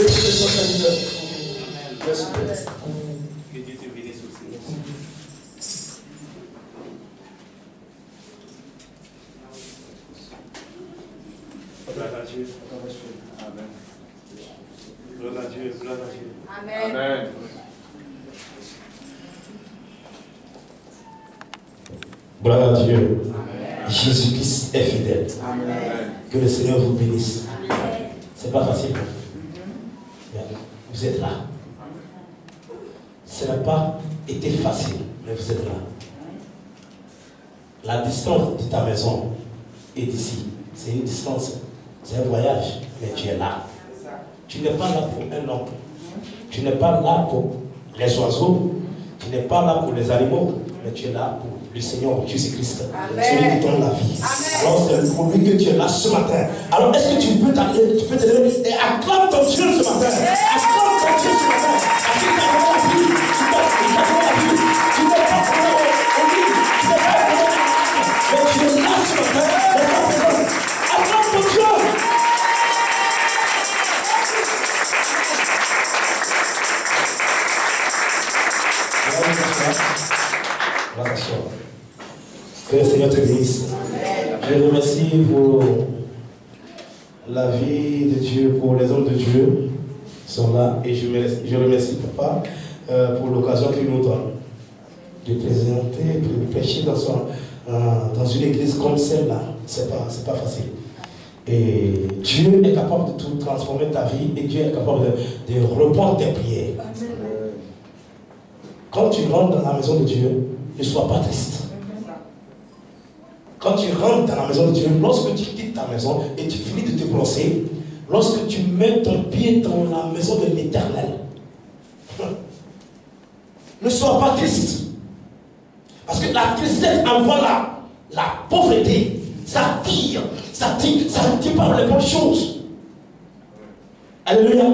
Que Dieu te soit serviteur. Merci. Que Dieu te bénisse aussi. Gloire à Dieu. Amen. Gloire à Dieu. Gloire à Dieu. Amen. Amen. Gloire à Dieu. Jésus-Christ est fidèle. Amen. Que le Seigneur vous bénisse. C'est pas facile. Mais vous êtes là. Ça n'a pas été facile, mais vous êtes là. La distance de ta maison et d'ici, c'est une distance, c'est un voyage, mais tu es là. Tu n'es pas là pour un homme. Tu n'es pas là pour les oiseaux. Tu n'es pas là pour les animaux, mais tu es là pour le Seigneur Jésus-Christ. Celui qui donne la vie. Amen. Alors c'est pour lui que tu es là ce matin. Alors est-ce que tu peux t'aller, tu peux te lever et acclame ton Dieu ce matin. Acclame ton Dieu ce matin. Parce qu'il t'a donné la vie. Il t'a donné la vie. Tu n'es pas pour au lit. Tu n'es pas pour mais tu es là ce matin. Acclame ton Dieu. Que le Seigneur te bénisse. Je remercie pour la vie de Dieu, pour les hommes de Dieu qui sont là. Et je remercie Papa pour l'occasion qu'il nous donne de présenter, de prêcher dans une église comme celle-là. C'est pas facile. Et Dieu est capable de tout transformer ta vie et Dieu est capable de répondre tes prières. Quand tu rentres dans la maison de Dieu, ne sois pas triste. Quand tu rentres dans la maison de Dieu, lorsque tu quittes ta maison et tu finis de te brosser, lorsque tu mets ton pied dans la maison de l'Éternel, ne sois pas triste. Parce que la tristesse envoie la pauvreté. Ça tire par les bonnes choses. Alléluia.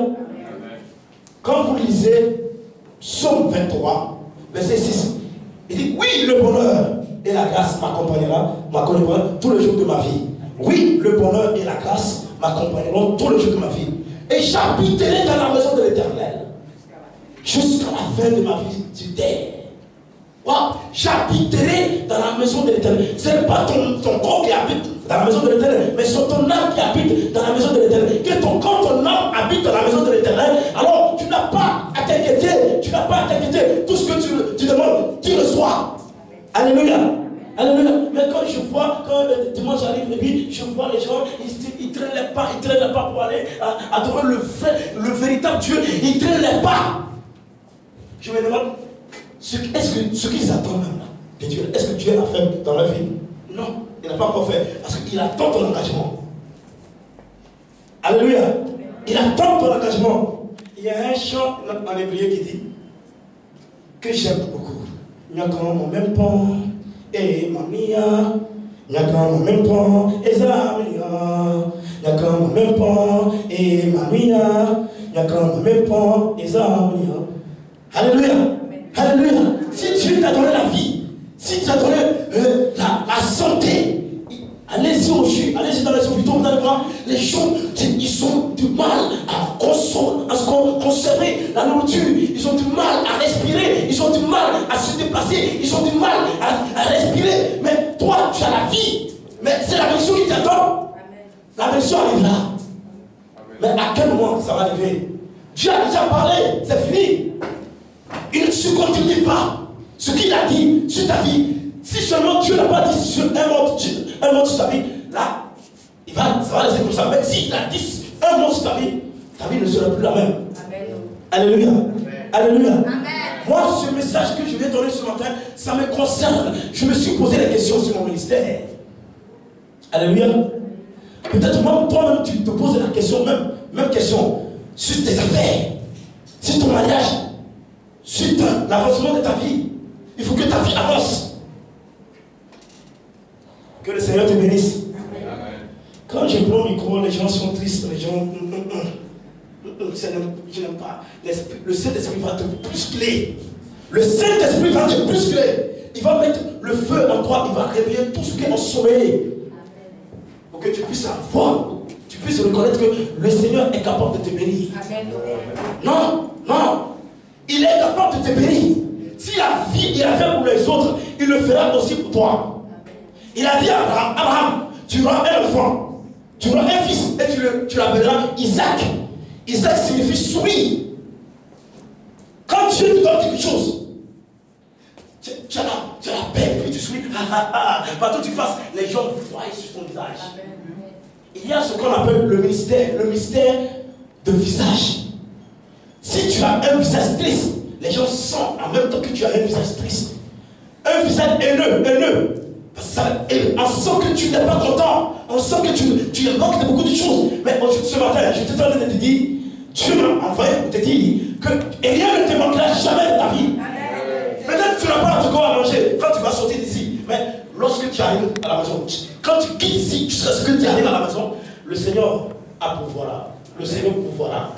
Quand vous lisez Psaume 23, verset 6, il dit, oui, le bonheur et la grâce m'accompagneront tous les jours de ma vie. Oui, le bonheur et la grâce m'accompagneront tous les jours de ma vie. Et j'habiterai dans la maison de l'Éternel jusqu'à la fin de ma vie sur terre. Wow. J'habiterai dans la maison de l'Éternel. Ce n'est pas ton corps qui habite dans la maison de l'Éternel, mais c'est ton âme qui habite dans la maison de l'Éternel. Que ton corps, ton âme habite dans la maison de l'Éternel. Alors, tu n'as pas à t'inquiéter. Tu n'as pas à t'inquiéter. Tout ce que tu demandes, tu reçois. Alléluia. Alléluia. Mais quand je vois, quand dimanche arrive, et puis je vois les gens, ils traînent les pas pour aller adorer le véritable Dieu. Ils traînent les pas. Je me demande, ce qu'ils attendent même là, de Dieu, est-ce que Dieu a fait dans leur vie? Non, il n'a pas encore fait. Parce qu'il attend ton engagement. Alléluia. Il attend ton engagement. Il y a un chant en hébreu qui dit, que j'aime beaucoup. Nyakon mon même pont, et mamia, nyakon mon même pont, et zamia, nyakon mon même pont, et mamia, nyakon mon même pont, et zamia. Alléluia. Alléluia. Si Dieu t'a donné la vie, si tu as donné la santé, allez-y au jus, allez-y dans les hôpitaux, vous allez voir, les gens, ils ont du mal à conserver la nourriture, ils ont du mal à respirer, ils ont du mal à se déplacer, ils ont du mal à respirer. Mais toi, tu as la vie. Mais c'est la mission qui t'attend. La mission arrivera. Mais à quel moment ça va arriver? Dieu a déjà parlé, c'est fini. Il ne se continue pas. Ce qu'il a dit sur ta vie, si seulement Dieu n'a pas dit sur un mot sur ta vie, là, ça va laisser comme ça. Mais s'il a dit un mot sur ta vie ne sera plus la même. Amen. Alléluia. Amen. Alléluia. Amen. Moi, ce message que je vais donner ce matin, ça me concerne. Je me suis posé des questions sur mon ministère. Alléluia. Peut-être toi-même, tu te poses la question, même question, sur tes affaires, sur ton mariage, sur l'avancement de ta vie. Il faut que ta vie avance. Que le Seigneur te bénisse. Amen. Quand je prends le micro, les gens sont tristes, les gens... Je n'aime pas. Le Saint-Esprit va te bousculer. Le Saint-Esprit va te bousculer. Il va mettre le feu en toi, il va réveiller tout ce qui est ensommeillé. Pour que tu puisses avoir, tu puisses puisses reconnaître que le Seigneur est capable de te bénir. Non, non. Il est capable de te bénir. Si il a fait pour les autres, il le fera aussi pour toi. Il a dit à Abraham, Abraham, tu auras un enfant, tu auras un fils, et tu l'appelleras Isaac. Isaac signifie souris. Quand Dieu te donne quelque chose, tu as la paix, puis tu souris. Partout où tu passes, les gens voient sur ton visage. Il y a ce qu'on appelle le mystère de visage. Si tu as un visage triste, les gens sentent en même temps que tu as un visage triste. Un visage haineux. On sent que tu n'es pas content. On sent que tu manques de beaucoup de choses. Mais ce matin, je te train de te dire, Dieu m'a envoyé pour te dire que rien ne te manquera jamais de ta vie. Peut-être que tu n'as pas de quoi à manger quand tu vas sortir d'ici. Mais lorsque tu arrives à la maison, quand tu quittes ici, jusqu'à ce que tu arrives à la maison, le Seigneur pourvoira. Le Seigneur pourvoira.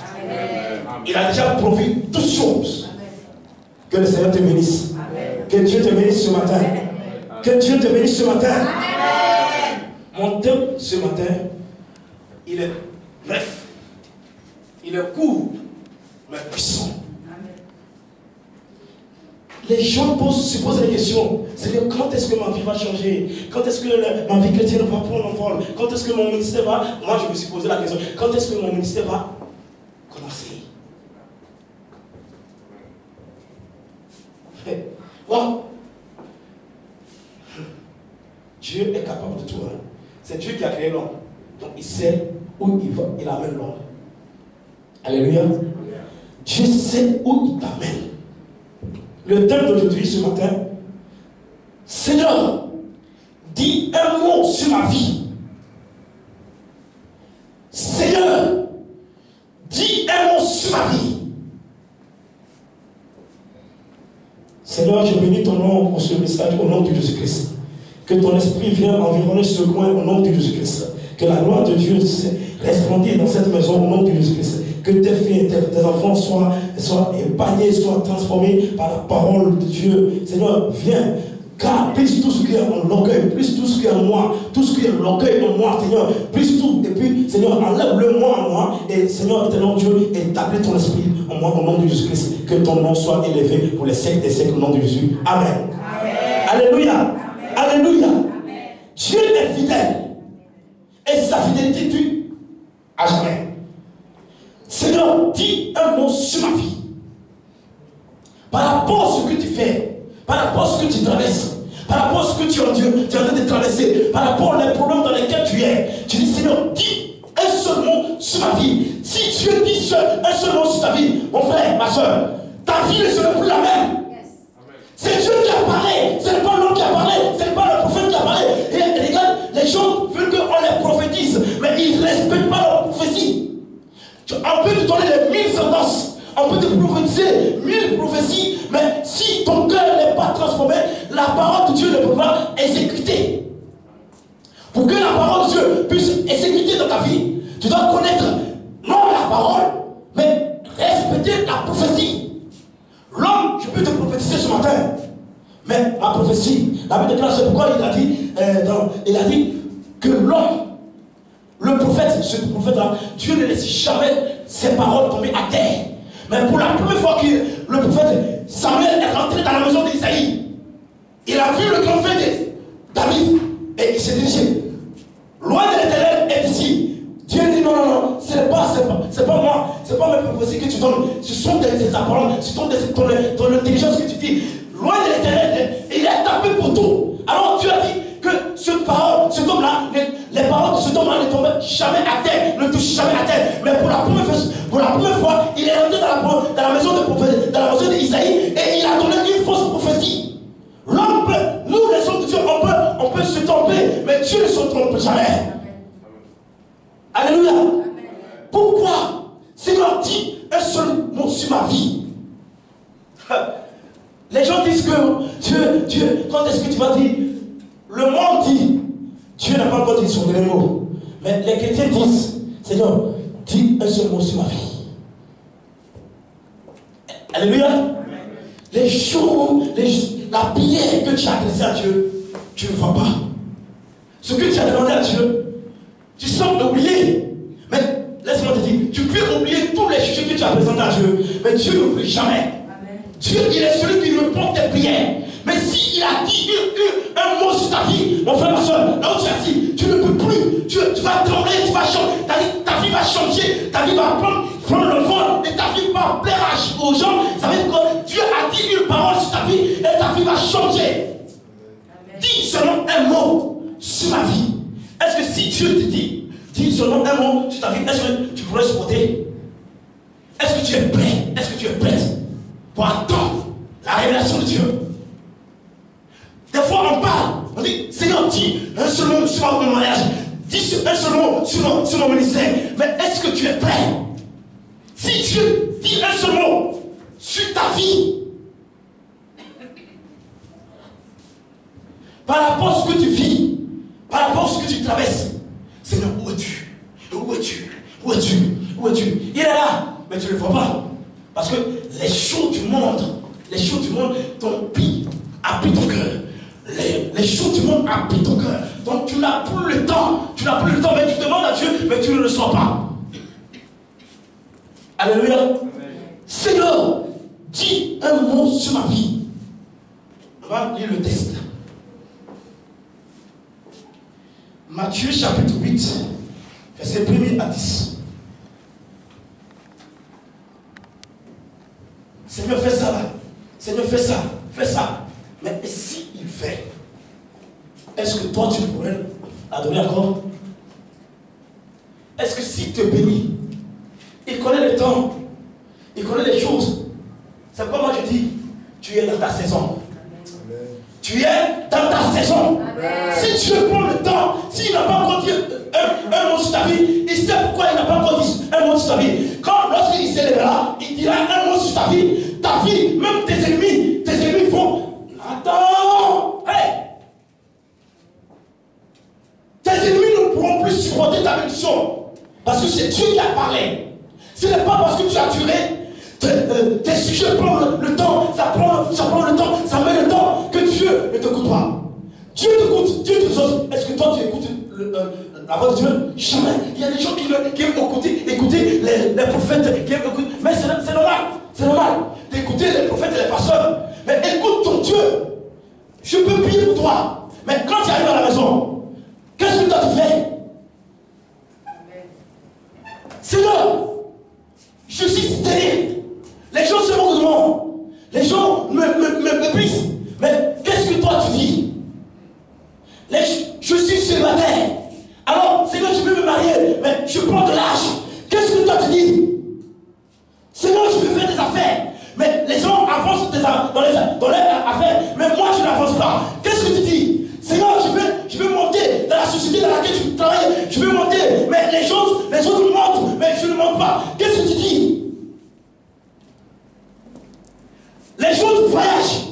Il a déjà pourvu toutes choses. Que le Seigneur te bénisse. Que Dieu te bénisse ce matin. Que Dieu te bénisse ce matin. Mon thème ce matin, il est bref. Il est court, mais puissant. Les gens se posent des questions. C'est-à-dire, quand est-ce que ma vie va changer? Quand est-ce que ma vie chrétienne va prendre l'envol? Quand est-ce que mon ministère va... Moi, je me suis posé la question. Quand est-ce que mon ministère va commencer? Wow. Dieu est capable de tout. Hein. C'est Dieu qui a créé l'homme. Donc, il sait où il amène l'homme. Alléluia. Dieu sait où il t'amène. Le thème d'aujourd'hui, ce matin, Seigneur, dis un mot sur ma vie. Seigneur, dis un mot sur ma vie. Seigneur, je bénis ton nom pour ce message au nom de Jésus-Christ. Que ton esprit vienne environner ce coin au nom de Jésus-Christ. Que la gloire de Dieu resplendisse dans cette maison au nom de Jésus-Christ. Que tes filles et tes enfants soient épargnés, soient transformés par la parole de Dieu. Seigneur, viens. Car plus tout ce qui est en l'orgueil, plus tout ce qui est en moi, tout ce qui est l'orgueil en moi, Seigneur, plus tout, et puis, Seigneur, enlève-le moi en moi, et Seigneur, éternel Dieu, établis ton esprit en moi au nom de Jésus-Christ. Que ton nom soit élevé pour les siècles des siècles au nom de Jésus. Amen. Amen. Alléluia. Amen. Alléluia. Amen. Dieu est fidèle, et sa fidélité dure à jamais. Seigneur, dis un mot sur ma vie. Par rapport à ce que tu fais, par rapport à ce que tu traverses, par rapport à ce que tu es en train de traverser, par rapport aux problèmes dans lesquels tu es, tu dis Seigneur, dis un seul mot sur ma vie. Si Dieu dit un seul mot sur ta vie, mon frère, ma soeur, ta vie ne sera plus la même. C'est Dieu qui a parlé, ce n'est pas l'homme qui a parlé, ce n'est pas le prophète qui a parlé. Et regarde, les gens veulent qu'on les prophétise, mais ils ne respectent pas leur prophétie. On peut te donner les 1000 sentences, on peut te prophétiser 1000 prophéties, mais si ton cœur n'est pas transformé, la parole de Dieu ne peut pas exécuter. Pour que la parole de Dieu puisse exécuter dans ta vie, tu dois connaître non la parole, mais respecter la prophétie. L'homme, je peux te prophétiser ce matin, mais ma prophétie, la Bible déclare, c'est pourquoi il a dit que l'homme, le prophète, ce prophète-là, Dieu ne laisse jamais ses paroles tomber à terre. Mais pour la première fois que le prophète Samuel est rentré dans la maison d'Isaïe, il a vu le grand frère de David et il s'est dirigé. Loin de l'Éternel est ici. Dieu dit non, c'est pas moi, c'est pas mes prophéties que tu donnes, ce sont tes paroles, ce sont ton intelligence que tu dis. Loin de l'Éternel, il est tapé pour tout. Alors Dieu a dit que cette parole, cet homme-là, les paroles de cet homme-là ne tombent jamais à terre, ne touchent jamais à terre. Mais pour la première fois, il est rentré dans la maison de prophète, dans la maison d'Isaïe, et il a donné une fausse prophétie. L'homme peut, nous les hommes de Dieu, on peut se tromper, mais Dieu ne se trompe jamais. Alléluia. Pourquoi Seigneur dit un seul mot sur ma vie? Les gens disent que Dieu, quand est-ce que tu vas dire? Le monde dit, Dieu n'a pas encore dit son dernier mot. Mais les chrétiens disent, Seigneur, dis un seul mot sur ma vie. Alléluia. Les jours, la prière que tu as adressée à Dieu, tu ne vois pas. Ce que tu as demandé à Dieu, tu sembles oublier. Mais tu as présenté à Dieu, mais Dieu n'oublie jamais. Dieu, il est celui qui répond tes prières. Mais s'il a dit un mot sur ta vie, mon frère, ma soeur, là où tu as dit, tu ne peux plus, tu vas trembler, tu vas changer, ta vie va changer, ta vie va prendre le vol, et ta vie va plaire aux gens. Ça veut dire que Dieu a dit une parole sur ta vie, et ta vie va changer. Dis seulement un mot sur ma vie. Est-ce que si Dieu te dit, dis seulement un mot sur ta vie, est-ce que tu pourrais supporter? Est-ce que tu es prêt? Est-ce que tu es prête pour attendre la révélation de Dieu? Des fois on parle, on dit, Seigneur, dis un seul mot sur mon mariage, dis un seul mot sur mon ministère, mais est-ce que tu es prêt? Si Dieu dit un seul mot sur ta vie, par rapport à ce que tu vis, par rapport à ce que tu traverses, Seigneur, où es-tu? Où es-tu? Où es-tu? Où es-tu? Il est là, mais tu ne le vois pas. Parce que les choses du monde t'ont pris ton cœur. Les choses du monde ont pris ton cœur. Donc tu n'as plus le temps. Tu n'as plus le temps, mais tu demandes à Dieu, mais tu ne le reçois pas. Alléluia. Amen. Seigneur, dis un mot sur ma vie. On va lire le texte. Matthieu chapitre 8, verset 1er à 10. Seigneur, fais ça là. Seigneur, fais ça. Fais ça. Mais si il fait, est-ce que toi tu pourrais adorer encore? Est-ce que s'il te bénit, il connaît le temps, il connaît les choses. C'est pourquoi moi je dis, tu es dans ta saison. Amen. Tu es dans ta saison. Amen. Si Dieu prend le temps, s'il n'a pas encore dit un mot sur ta vie, il sait pourquoi il n'a pas encore dit un mot sur ta vie. Lorsqu'il s'élèvera, il dira un mot sur ta vie, même tes ennemis vont. Attends! Hey! Tes ennemis ne pourront plus supporter ta bénédiction. Parce que c'est Dieu qui a parlé. Ce n'est pas parce que tu as duré. Tes sujets prennent le temps. Ça prend le temps. Ça met le temps que Dieu ne t'écoute pas. Dieu t'écoute. Dieu t'exauce. Est-ce que toi tu écoutes la voix de Dieu? Jamais. Il y a des gens qui aiment écouter les prophètes, qui aiment écouter. Mais c'est normal. C'est normal d'écouter les prophètes et les pasteurs. Mais écoute ton Dieu. Je peux prier pour toi. Mais quand tu arrives à la maison, qu'est-ce que toi tu fais? Seigneur, je suis stérile. Les gens se moquent de moi. Les gens me méprisent. Mais qu'est-ce que toi tu dis? Je suis célibataire. Alors, Seigneur, je veux me marier, mais je prends de l'âge. Qu'est-ce que toi tu dis? Seigneur, je veux faire des affaires. Mais les gens avancent dans les affaires, mais moi je n'avance pas. Qu'est-ce que tu dis? Seigneur, je veux monter dans la société dans laquelle tu travailles. Je veux monter, mais les autres montent, mais je ne monte pas. Qu'est-ce que tu dis? Les autres voyagent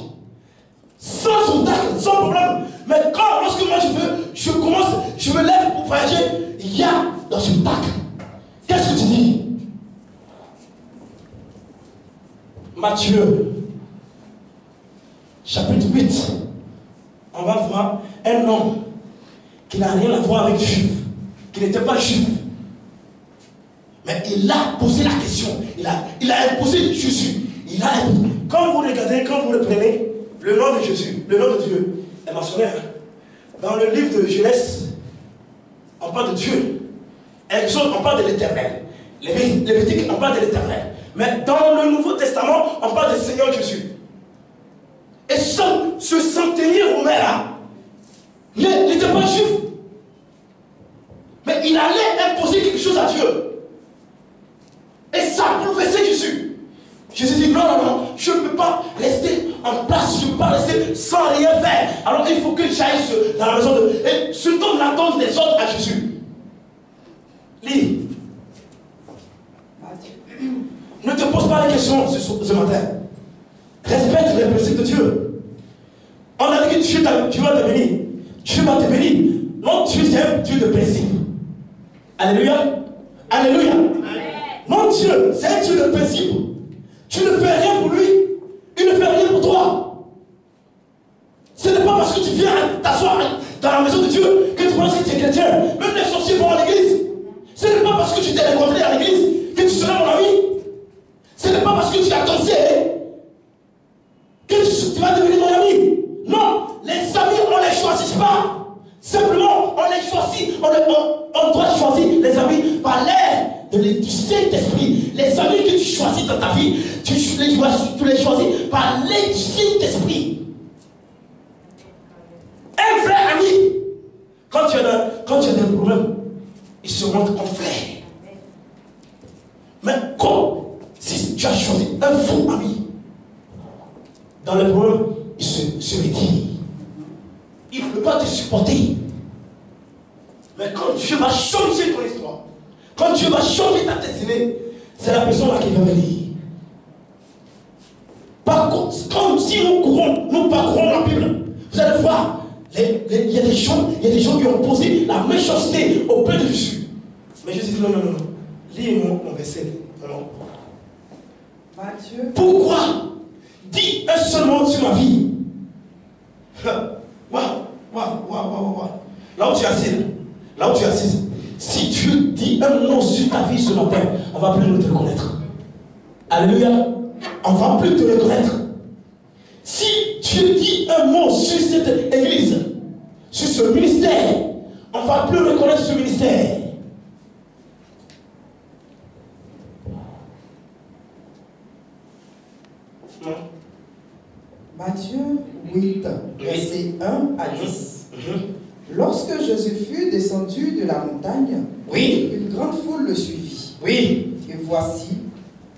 sans obstacle, sans problème. Mais lorsque moi je me lève pour voyager, il y a dans obstacle. Qu'est-ce que tu dis? Matthieu, chapitre 8, on va voir un homme qui n'a rien à voir avec Juif, qui n'était pas juif. Mais il a posé la question, il a imposé Jésus. Quand vous regardez, quand vous reprenez le nom de Jésus, le nom de Dieu, est mentionné. Dans le livre de Genèse, on parle de Dieu. Exode, on parle de l'Éternel. Lévitique, on parle de l'Éternel. Mais dans le Nouveau Testament, on parle du Seigneur Jésus. Et ce centenier romain-là, il n'était pas juif. Mais il allait imposer quelque chose à Dieu. Et ça professait Jésus. Jésus dit non, je ne peux pas rester en place, je ne peux pas rester sans rien faire. Alors il faut que j'aille dans la maison de... Et ce donne la donne des ordres à Jésus. Lis. Ne te pose pas les questions ce matin. Respecte les principes de Dieu. On a dit que Dieu va te bénir. Dieu va te bénir. Non, Dieu c'est un Dieu de principe. Alléluia. Alléluia. Mon Dieu, c'est un Dieu de principe. Tu ne fais rien pour lui. Il ne fait rien pour toi. Ce n'est pas parce que tu viens t'asseoir dans la maison de Dieu que tu penses que tu es chrétien. Même les sorciers vont à l'église. Ce n'est pas parce que tu t'es rencontré à l'église que tu seras mon ami. as cassé, que tu vas devenir mon ami. Non, les amis, on ne les choisit pas. Simplement, on les choisit. On doit choisir les amis par l'air du Saint-Esprit. Les amis que tu choisis dans ta vie, tu les choisis par l'aide du Saint-Esprit. Un vrai ami, quand tu as des problèmes, il se montre en frère. Mais comme si tu as choisi un faux ami, dans le problème, il se retire. Il ne peut pas te supporter. Mais quand Dieu va changer ton histoire, quand Dieu va changer ta destinée, c'est la personne là qui va venir. Par contre, comme si nous parcourons la Bible, vous allez voir, il y a des gens qui ont posé la méchanceté au pied de Jésus. Mais Jésus dit non. Lis mon verset. Non. Matthieu. Pourquoi? Dis un seul mot sur ma vie. Waouh. Là où tu es assis, si tu dis un mot sur ta vie ce matin, on ne va plus te reconnaître. Alléluia. On ne va plus te reconnaître. Si tu dis un mot sur cette église, sur ce ministère, on ne va plus reconnaître ce ministère. Matthieu 8, versets 1 à 10. Lorsque Jésus fut descendu de la montagne, une grande foule le suivit. Et voici,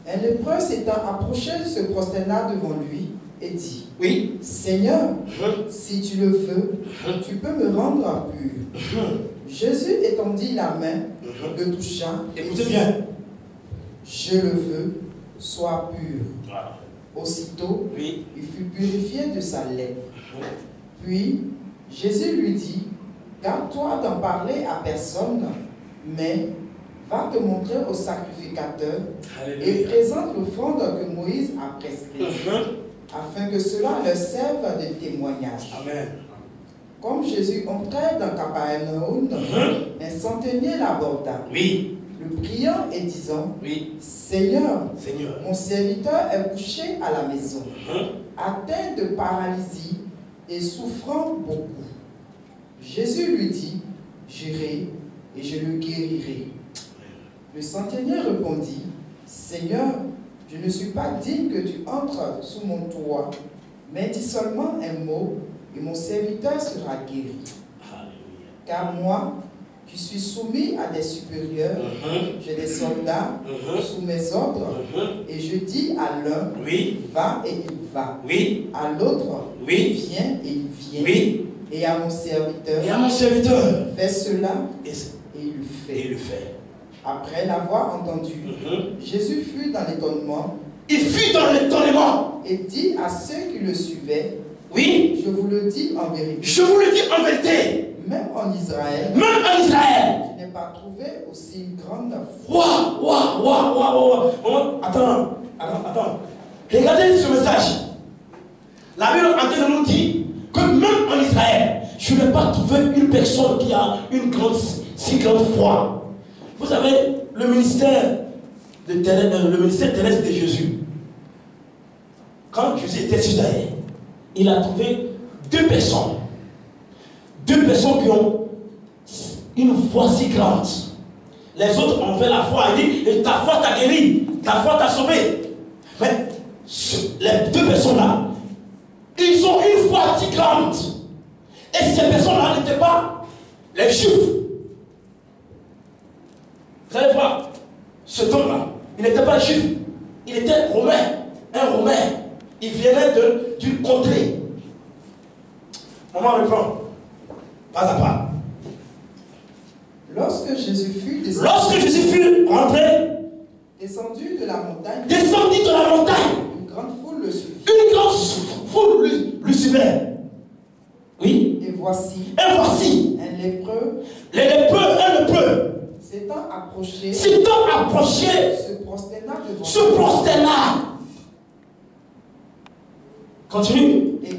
un lépreux s'étant approché se prosterna devant lui et dit, Seigneur, si tu le veux, tu peux me rendre pur. Jésus étendit la main, le toucha, écoutez bien, je le veux, sois pur. Aussitôt, il fut purifié de sa lèpre. Puis, Jésus lui dit, garde-toi d'en parler à personne, mais va te montrer au sacrificateur et présente l'offrande que Moïse a prescrite, afin que cela leur serve de témoignage. Amen. Comme Jésus entrait dans Capernaum, un centenier l'aborda, le priant et disant, Seigneur, mon serviteur est couché à la maison, atteint de paralysie et souffrant beaucoup. Jésus lui dit, j'irai et je le guérirai. Le centenier répondit, Seigneur, je ne suis pas digne que tu entres sous mon toit, mais dis seulement un mot et mon serviteur sera guéri. Car moi, qui suis soumis à des supérieurs, j'ai des soldats sous mes ordres, et je dis à l'un, va et il va, à l'autre, viens et il vient, et à mon serviteur, fais cela, et il le fait. Après l'avoir entendu, Jésus fut dans l'étonnement. Il fut dans l'étonnement. Et dit à ceux qui le suivaient, je vous le dis en vérité. Je vous le dis en vérité. Même en Israël, je n'ai pas trouvé aussi une grande foi. Attends. Regardez ce message. La Bible en train de nous dire que même en Israël, je n'ai pas trouvé une personne qui a une si grande foi. Vous savez, le ministère terrestre de Jésus, quand Jésus était sur terre, il a trouvé deux personnes qui ont une foi si grande. Les autres ont fait la foi et dit, et ta foi t'a guéri, ta foi t'a sauvé. Mais les deux personnes-là, ils ont une foi si grande. Et ces personnes-là n'étaient pas les Juifs. Vous allez voir, ce homme-là, il n'était pas juif, il était romain, un romain. Il venait d'une contrée. On va reprendre, pas à pas. Lorsque Jésus fut rentré, descendu de la montagne, une grande foule le suivit. Le suivait. Et voici, un lépreux, un lépreux, s'étant approché, se prosterna. Continue. Et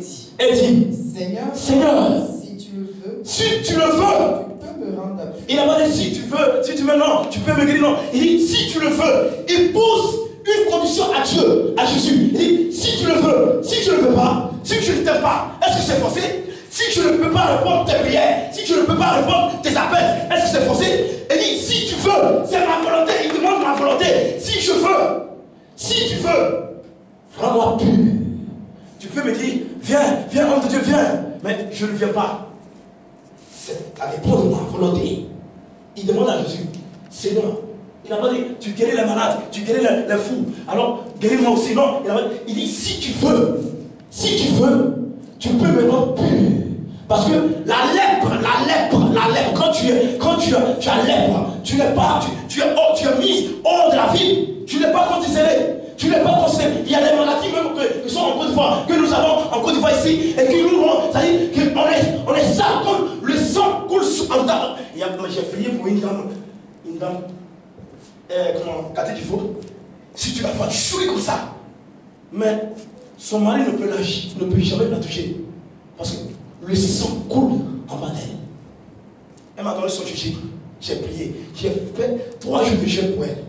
dit, Seigneur, si tu le veux, tu peux me rendre pur. Il n'a pas dit si tu veux, non, tu peux me guérir, non. Il dit si tu le veux. Il pose une condition condition à Dieu, à Jésus. Il dit, si tu le veux, si tu ne le veux pas, si tu ne t'aimes pas, est-ce que c'est forcé? Si tu ne peux pas répondre tes prières, si tu ne peux pas répondre tes appels, est-ce que c'est forcé? Il dit, si tu veux, c'est ma volonté, il demande ma volonté. Si je veux, si tu veux, rends-moi pur. Tu peux me dire, viens, homme de Dieu, viens. Mais je ne viens pas. Ça dépend de ma volonté. Il demande à Jésus, Seigneur, il n'a pas dit, tu guéris les malades, tu guéris les fous, alors guéris-moi aussi. Non, il dit, si tu veux, tu peux me rendre pur. Parce que la lèpre, quand tu as lèpre, tu es mis hors de la vie, tu n'es pas considéré. Tu n'es pas considéré. Il y a des maladies même qui sont en Côte d'Ivoire, que nous avons en Côte d'Ivoire ici, et qui nous rendent, c'est-à-dire qu'on est sale comme le sang coule en dame. J'ai prié pour une dame, comment, Cathy Dufaux. Si tu la vois chouer comme ça, mais son mari ne peut jamais la toucher. Parce que le sang coule en bas d'elle. Elle m'a donné son jugé. J'ai prié. J'ai fait 3 jours de jeûne pour elle.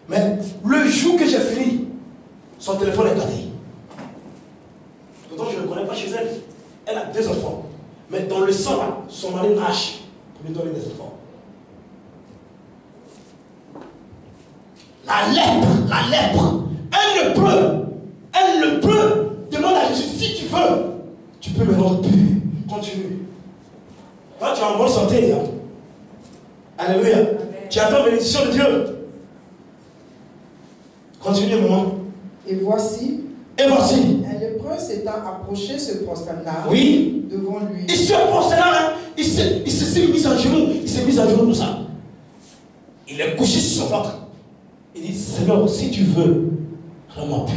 Mais le jour que j'ai fini, son téléphone est gâté. Pourtant, je ne le connais pas chez elle. Elle a 2 enfants. Mais dans le sang, là, son mari nage pour lui donner des enfants. La lèpre, elle ne peut, demande à Jésus, si tu veux, tu peux me rendre pur. Continue. Toi, tu es en bonne santé. Hein? Alléluia. Tu attends la bénédiction de Dieu. Continue, maman. Et voici, un lépreux s'étant approché se prosterna devant lui. Il se prosterna, il s'est mis à genoux. Il s'est mis à genoux comme ça. Il est couché sur son ventre. Il dit, Seigneur, si tu veux, rends-moi pur.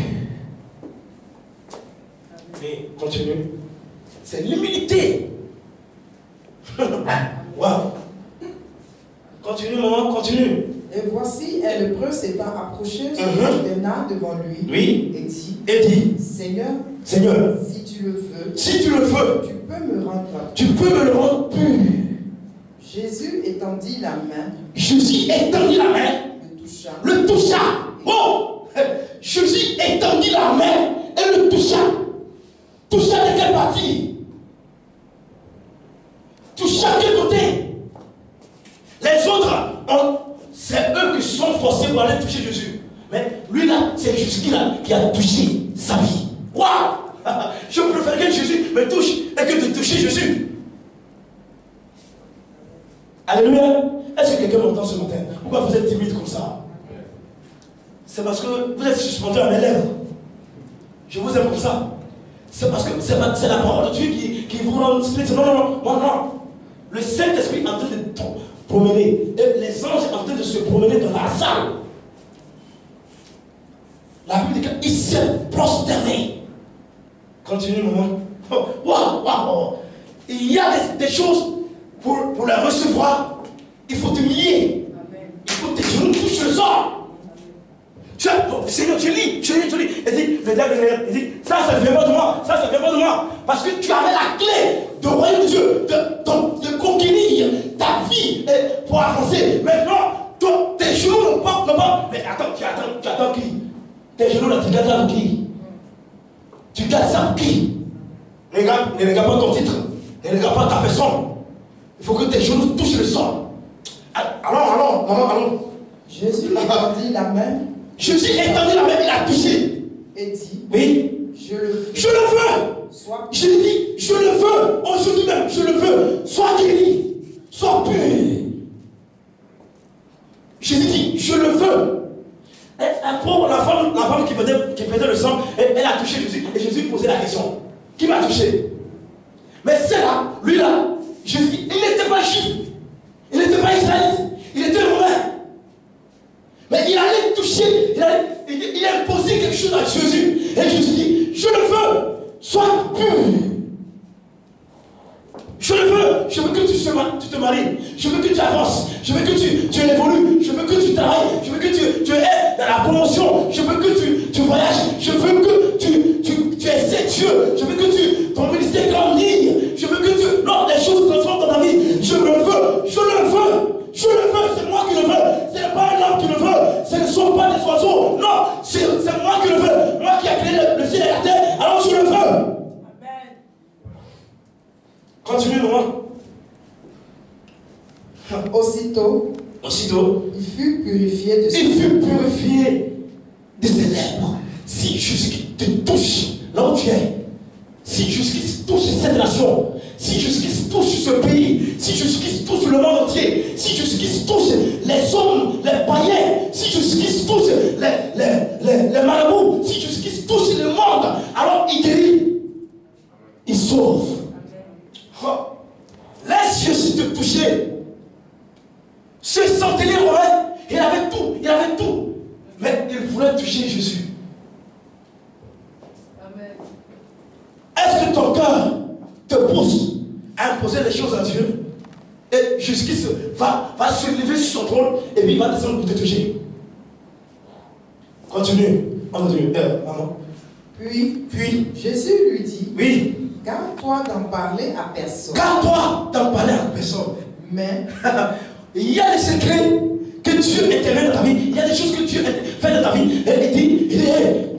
Mais continue. C'est l'humilité. Waouh. Continue, maman, continue. Et voici, un lépreux s'étant approché se prosterna devant lui et dit, Seigneur, si tu le veux, tu peux me le rendre pur. Jésus étendit la main, le toucha. Oh, Jésus étendit la main et le toucha. Toucha de quelle partie? Toucha de quel côté? Les autres, c'est eux qui sont forcés pour aller toucher Jésus. Mais lui là, c'est Jésus qui a touché sa vie. Waouh! Je préfère que Jésus me touche et que de toucher Jésus. Alléluia. Est-ce que quelqu'un m'entend ce matin? Pourquoi vous êtes timide comme ça? C'est parce que vous êtes suspendu à mes lèvres. Je vous aime comme ça. C'est parce que c'est la parole de Dieu qui vous rend spirituel. Non. Le Saint-Esprit est en train de promener. Et les anges sont en train de se promener dans la salle. La Bible dit qu'il s'est prosterné. Continue, maman. Waouh. Il y a des choses pour les recevoir. Il faut t'humilier. Il faut que tes genoux touchent le sol. Seigneur, je lis. Il dit, ça ne vient pas de moi, Parce que tu avais la clé de royaume de Dieu, de conquérir ta vie pour avancer. Maintenant, tes genoux n'ont pas. Mais attends, tu attends qui? Tes genoux là, tu gardes ça pour qui? Tu gardes ça pour qui? Ne regarde pas ton titre, ne regarde pas ta personne. Il faut que tes genoux touchent le sol. Allons. Jésus étendit la main. Il a touché. Et dit, je le veux. Je dis, je le veux. Aujourd'hui même, je le veux. Sois guéri. Sois pur. Jésus dit, je le veux. Pour la femme qui perdait le sang, elle a touché Jésus. Et Jésus posait la question, qui m'a touché? Mais c'est là, lui là, Jésus dit, il n'était pas juif. Il n'était pas israélite. Il était romain. Mais il allait toucher, il a imposé quelque chose à Jésus. Et Jésus dit, je le veux, sois pur. Je le veux, je veux que tu te maries, je veux que tu avances, je veux que tu évolues, je veux que tu travailles, je veux que tu aies dans la promotion, je veux que tu voyages, je veux que tu essaies Dieu, je veux que ton ministère grandisse, je veux que non, les choses se transforment dans ta vie. Je le veux, c'est moi qui le veux, ce n'est pas un homme qui le veut, ce ne sont pas des oiseaux, non, c'est Aussitôt, il fut purifié de ses lèvres. Si Jésus-Christ te touche là où tu es, si Jésus-Christ touche cette nation, si Jésus-Christ touche ce pays, si Jésus-Christ touche le monde entier, si Jésus-Christ touche les hommes, les païens, si Jésus-Christ touche les marabouts, si Jésus-Christ touche le monde, alors il guérit, il sauve. Oh. Laisse Jésus te toucher. Ce centenaire romain, il avait tout, mais il voulait toucher Jésus. Amen. Est-ce que ton cœur te pousse à imposer les choses à Dieu? Et Jésus-Christ va se lever sur son trône et puis il va descendre pour te toucher. Continue. Maman. Puis Jésus lui dit, oui, garde-toi d'en parler à personne. Mais il y a des secrets que Dieu intervient dans ta vie. Il y a des choses que Dieu fait dans ta vie. Et il dit,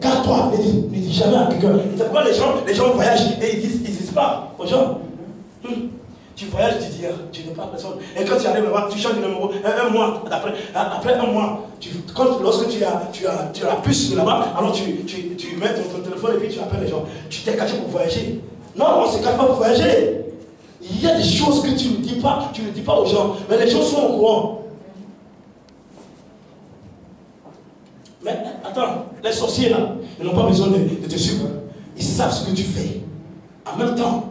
garde-toi. Ne dis jamais à quelqu'un. C'est pourquoi les gens voyagent et ils disent pas aux gens. Tu voyages, tu dis, tu n'es pas personne. Et quand tu arrives là-bas, tu changes de numéro. Un mois, après un mois, lorsque tu as la puce de là-bas, alors tu mets ton téléphone et puis tu appelles les gens. Tu t'es caché pour voyager. Non, on ne se cache pas pour voyager. Il y a des choses que tu ne dis pas aux gens, mais les gens sont au courant. Mais attends, les sorciers là, ils n'ont pas besoin de te suivre. Ils savent ce que tu fais. En même temps,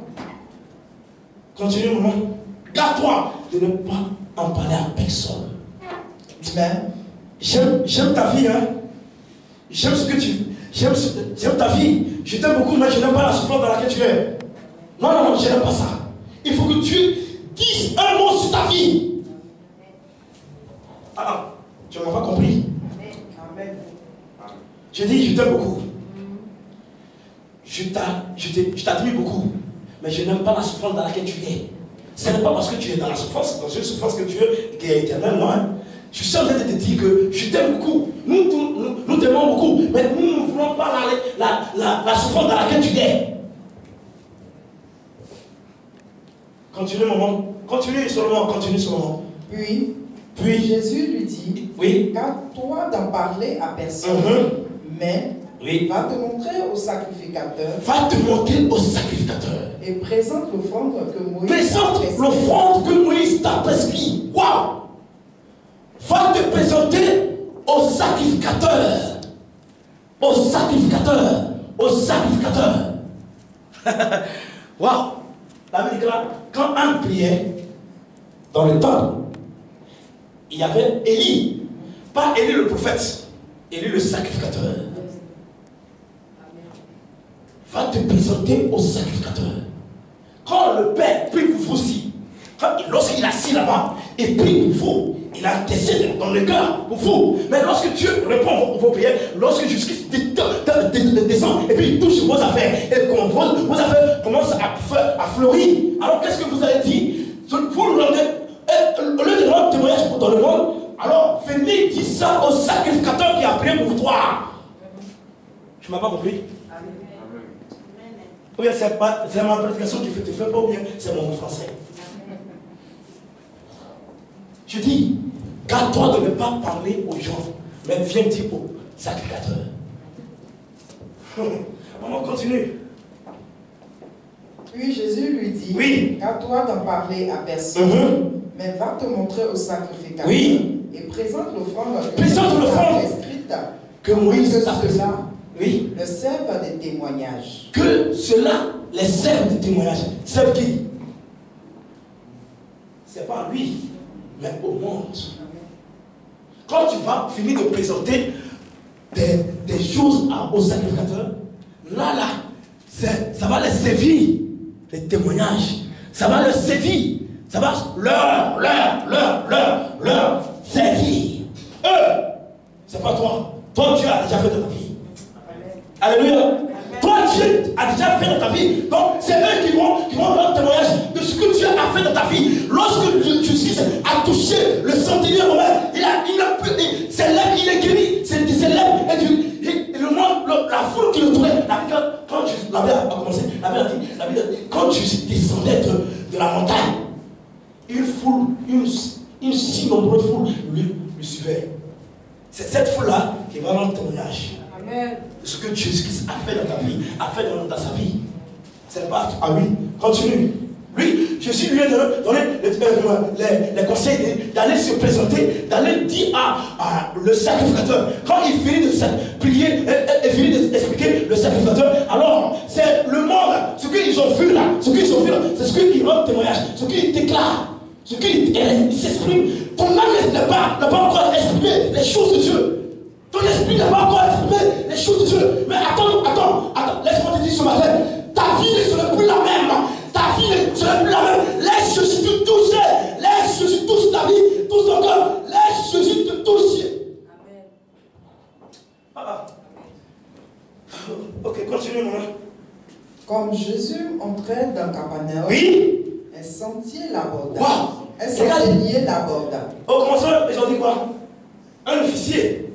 continue, maman. Garde-toi de ne pas en parler à personne. Mais j'aime ta vie, hein. J'aime ce que tu. J'aime ta vie. Je t'aime beaucoup, mais je n'aime pas la souffrance dans laquelle tu es. Non, je n'aime pas ça. Il faut que Dieu dise un mot sur ta vie. Tu ne m'as pas compris. Amen. Je dis, je t'aime beaucoup. Je t'admire beaucoup. Mais je n'aime pas la souffrance dans laquelle tu es. Ce n'est pas parce que tu es dans la souffrance, dans une souffrance que Dieu qui est éternelle, non. Je suis en train de te dire que je t'aime beaucoup. Nous t'aimons beaucoup. Mais nous ne voulons pas la souffrance dans laquelle tu es. Continue, maman. Continue seulement. Puis Jésus lui dit, oui, garde-toi d'en parler à personne, mais va te montrer au sacrificateur. Et présente l'offrande que Moïse t'a prescrit. Waouh! Va te présenter au sacrificateur. Waouh! La Bible dit que quand Anne priait dans le temple, il y avait Élie, pas Élie le prophète, Élie le sacrificateur. Va te présenter au sacrificateur. Quand le Père prie pour vous aussi, lorsqu'il est assis là-bas et prie pour vous, il a intercédé dans le cœur pour vous. Mais lorsque Dieu répond vos prières, lorsque Jésus-Christ descend et puis il touche vos affaires et que vos affaires commencent à fleurir, alors qu'est-ce que vous avez dit? Vous le rendez, au lieu de rendre témoignage dans le monde, alors venez dire ça au sacrificateur qui a prié pour toi. Tu ne m'as pas compris? Ou bien c'est ma prédication qui te fait pas, ou bien c'est mon français. Je dis, garde-toi de ne pas parler aux gens, mais viens dire au sacrificateur. Maman, continue. Puis Jésus lui dit, garde-toi d'en parler à personne, mais va te montrer au sacrificateur. Et présente l'offrande que Moïse t'a prescrite. Oui. Le serve des témoignages. Que cela les serve de témoignage. Serve qui? C'est pas lui, mais au monde. Quand tu vas finir de présenter des choses au sacrificateur, là, ça va les servir, les témoignages. Ça va leur servir. Ça va leur servir. Eux, c'est pas toi. Toi, Dieu a déjà fait de ta vie. Alléluia. Toi, Dieu a déjà fait dans ta vie. Donc, c'est eux qui vont rendre témoignage de ce que Dieu a fait dans ta vie. Lorsque Jésus a touché le centenaire romain, ses lèvres, il est guéri. Ses lèvres, et le monde, la foule qui le tournait. Quand la Bible a commencé, la Bible a dit, quand Jésus descendait de la montagne, une foule, une si nombreuse foule lui suivait. C'est cette foule-là qui va rendre témoignage. Amen. Ce que Jésus-Christ a fait dans ta vie, a fait dans sa vie. C'est pas. Ah oui, continue. Lui, Jésus lui a donné les conseils d'aller se présenter, d'aller dire à le sacrificateur. Quand il finit de prier et finit d'expliquer le sacrificateur, alors c'est le monde, ce qu'ils ont vu là, c'est ce qu'ils rendent témoignage, ce qu'ils déclarent, ce qu'ils s'expriment. Ton âme n'a pas encore exprimé les choses de Dieu. Ton esprit n'a pas encore exprimé les choses de Dieu. Mais attends, laisse-moi te dire ce matin, ta vie ne sera plus la même. Ta vie ne sera plus la même. Laisse Jésus te toucher. Laisse Jésus toucher ta vie, touche ton cœur. Laisse Jésus te toucher. Amen. Ok, continue, maman. Comme Jésus entrait dans Capernaum, oui, un sentier l'aborda. Wow. Un sentier l'aborda. Au commencement, ils ont dit quoi? Un officier.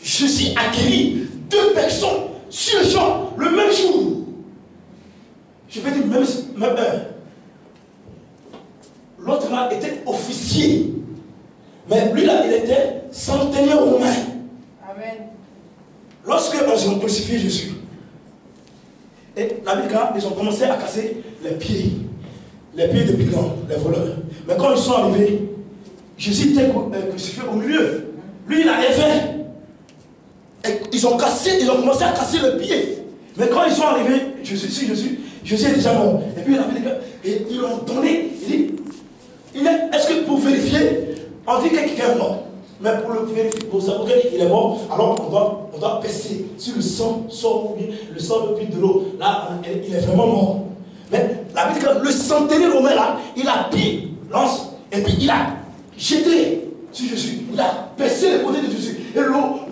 Jésus a guéri 2 personnes sur le champ le même jour. Je vais dire même heure. L'autre là était officier. Mais lui là, il était centenier romain. Amen. Lorsque ils ont crucifié Jésus, et la Bible, ils ont commencé à casser les pieds de brigands, les voleurs. Mais quand ils sont arrivés, Jésus était crucifié au milieu. Lui, il avait fait. Et ils ont commencé à casser le pied. Mais quand ils sont arrivés, Jésus est déjà mort. Et puis ils l'ont donné. Il dit, est-ce que pour vérifier, on dit que quelqu'un est mort. Mais pour le vérifier, pour savoir qu'il est mort, alors on doit passer si le sang sort, le sang depuis de l'eau. Là, il est vraiment mort. Mais la Bible dit que le centenier romain là, il a pris lance et puis il a jeté sur Jésus. Il a percé le côté de Jésus. Et l'eau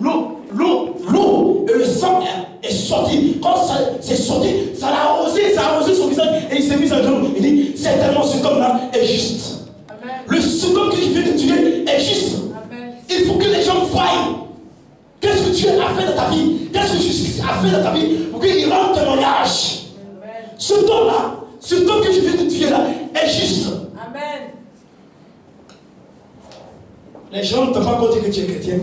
et le sang est sorti. Quand c'est sorti, ça a arrosé son visage et il s'est mis à genoux. Il dit, certainement cet homme-là est juste. Amen. Cet homme que je viens de tuer est juste. Amen. Il faut que les gens voient qu'est-ce que Dieu a fait dans ta vie, qu'est-ce que Jésus a fait dans ta vie pour qu'il rende témoignage. Cet homme-là, cet homme que je viens de tuer là est juste. Amen. Les gens ne t'ont pas encore dit que tu es chrétien.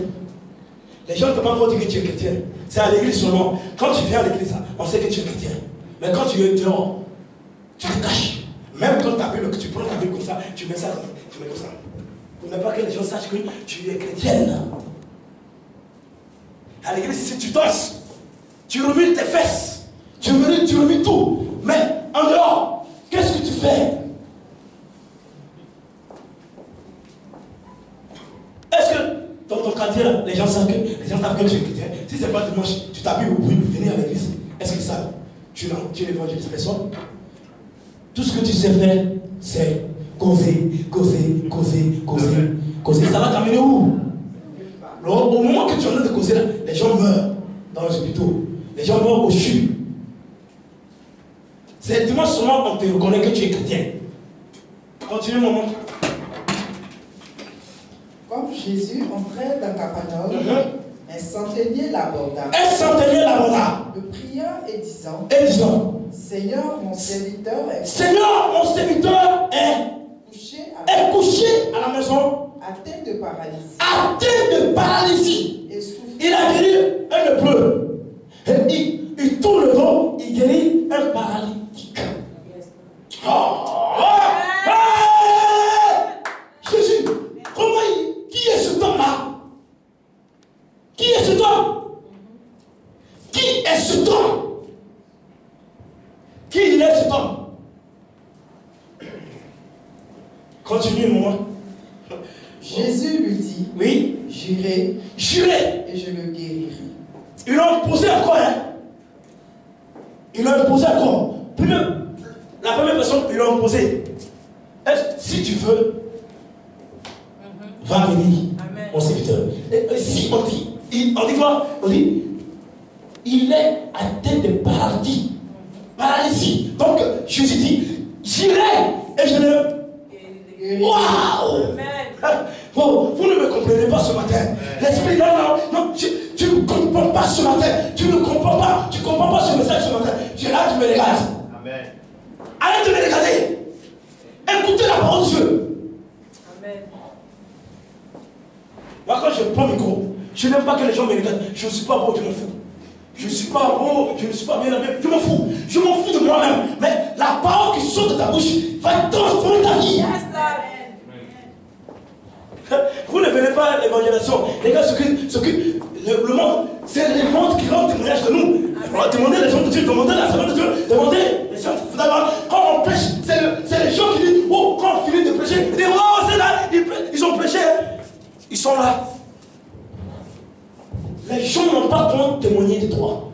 Les gens ne t'ont pas encore dit que tu es chrétien. C'est à l'église seulement. Quand tu viens à l'église, on sait que tu es chrétien. Mais quand tu es dehors, tu te caches. Même quand tu prends ta Bible comme ça, tu mets ça comme ça. Pour ne pas que les gens sachent que tu es chrétienne. À l'église, si tu danses, tu remues tes fesses, tu remues tout. Mais en dehors, qu'est-ce que tu fais? Est-ce que dans ton quartier, là, les gens savent que tu es chrétien? Si ce n'est pas dimanche, tu t'habilles pour venir à l'église. Est-ce qu'ils savent? Tu évangélises personne. Tout ce que tu sais faire, c'est causer. Ça va t'amener où? Alors, au moment que tu es en train de causer, là, les gens meurent dans les hôpitaux. Les gens meurent au CHU. C'est dimanche seulement qu'on te reconnaît que tu es chrétien. Continue, maman. Comme Jésus entrait dans Capernaum, un centenier l'aborda. Le priant et disant, Seigneur, mon serviteur est couché à la maison, atteint de paralysie. Et il a guéri un lépreux. Il tourne le dos, il guérit un paralytique. Jésus, qui est cet homme-là? Qui est cet homme? Qui il est cet homme? Continue, maman. Jésus lui dit, oui, j'irai et je le guérirai. Ils l'ont posé encore, La première personne, ils l'ont posé. Si tu veux, va venir, mon serviteur. Et si on dit quoi? On dit, il est atteint de paralysie. Donc, Jésus dit, j'irai et je le... Waouh! Bon, vous ne me comprenez pas ce matin. L'esprit, non, tu ne comprends pas ce matin. Tu ne comprends pas ce message ce matin. J'ai hâte de me regarder. Amen. Arrête de me regarder. Écoutez la parole de Dieu. Amen. Moi, quand je prends le micro, je n'aime pas que les gens me regardent. Je ne suis pas beau, je m'en fous. Je ne suis pas beau, je ne suis pas bien aimé, je m'en fous. Je m'en fous de moi-même. Mais la parole qui sort de ta bouche va transformer ta vie. Vous ne venez pas à l'évangélisation. Les gars, le monde, c'est le monde qui rend témoignage de nous. Demandez les gens de Dieu, demandez la semaine de Dieu, demandez les gens. Quand on prêche, c'est les gens qui disent, oh, quand on finit de prêcher, ils disent, oh, c'est là, ils ont prêché. Ils sont là. Les gens n'ont pas besoin de témoigner de toi.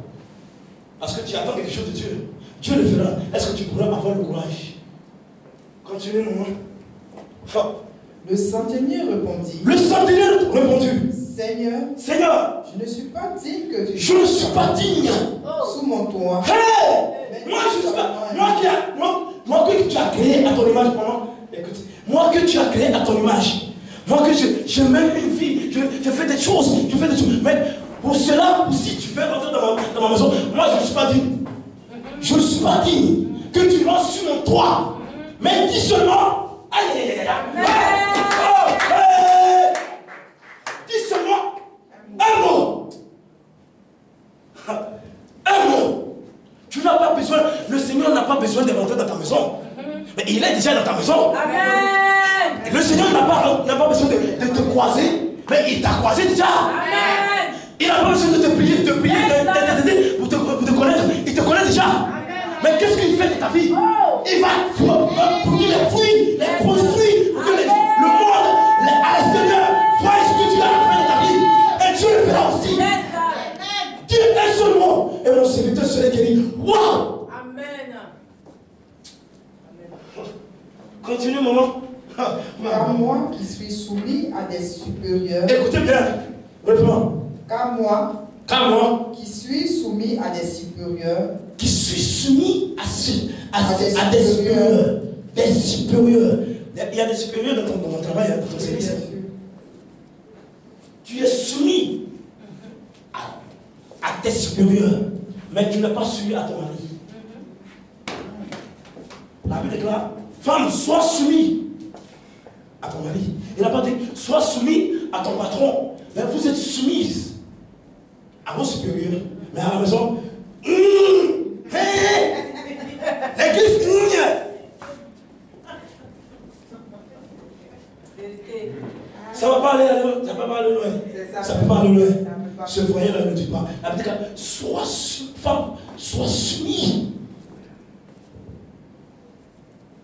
Parce que tu attends quelque chose de Dieu. Dieu le fera. Est-ce que tu pourras avoir le courage? Continuez, maman. Le centenier répondit. Le centenier répondit. Seigneur, je ne suis pas digne que tu. Je ne suis pas digne. Sous mon toit. Hey! Moi, je suis pas. Moi que tu as créé à ton image, maman. Écoute. Moi que tu as créé à ton image. Moi que je mène une vie. Je fais des choses. Mais pour cela, si tu veux rentrer dans ma maison, moi je ne suis pas digne. Je ne suis pas digne que tu rentres sur mon toit. Mais dis seulement. Aïe, dis seulement un mot. Un mot. Tu n'as pas besoin, le Seigneur n'a pas besoin de rentrer dans ta maison. Mais il est déjà dans ta maison. Amen. Le Seigneur n'a pas besoin de te croiser. Mais il t'a croisé déjà. Amen. Il n'a pas besoin de te prier, pour te connaître. Il te connaît déjà. Amen. Mais qu'est-ce qu'il fait de ta vie? Il va produire les fruits, les fruits, pour que le monde, à l'extérieur, voit ce que tu as fait de ta vie. Et Dieu le fera aussi. Dis un seul mot, et mon serviteur serait guéri. Waouh! Amen. Continue, maman. Car moi qui suis soumis à des supérieurs. Écoutez bien, vraiment. Car moi qui suis soumis à des supérieurs. Qui suis soumis à des supérieurs. Des supérieurs. Il y a des supérieurs dans ton travail, dans ton service. Tu es soumis à tes supérieurs, mais tu n'es pas soumis à ton mari. La Bible déclare, femme, sois soumise à ton mari. Il n'a pas dit, sois soumis à ton patron. Mais vous êtes soumise à vos supérieurs. Mais à la maison, l'église, ça ne va pas aller loin. Ça ne peut pas aller loin. Ça ne peut pas aller loin. Ce foyer-là ne dit pas. La Bible dit, sois femme, sois soumise.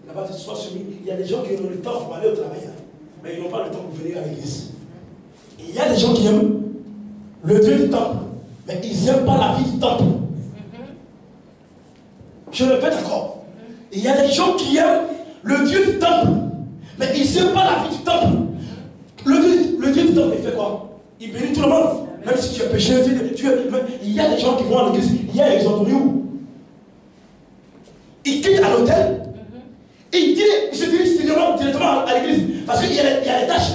Il n'a pas dit, sois soumis. Il y a des gens qui ont le temps pour aller au travail, mais ils n'ont pas le temps pour venir à l'église. Il y a des gens qui aiment le Dieu du temple, mais ils n'aiment pas la vie du temple. Je répète encore. Il y a des gens qui aiment le Dieu du temple, mais ils n'aiment pas la vie du temple. Le Dieu du temple, il fait quoi? Il bénit tout le monde. Même si tu es péché, il y a des gens qui vont à l'église. Hier, ils ont dormi où? Ils quittent à l'hôtel. Il se dirige directement à l'église. Parce qu'il y a les tâches.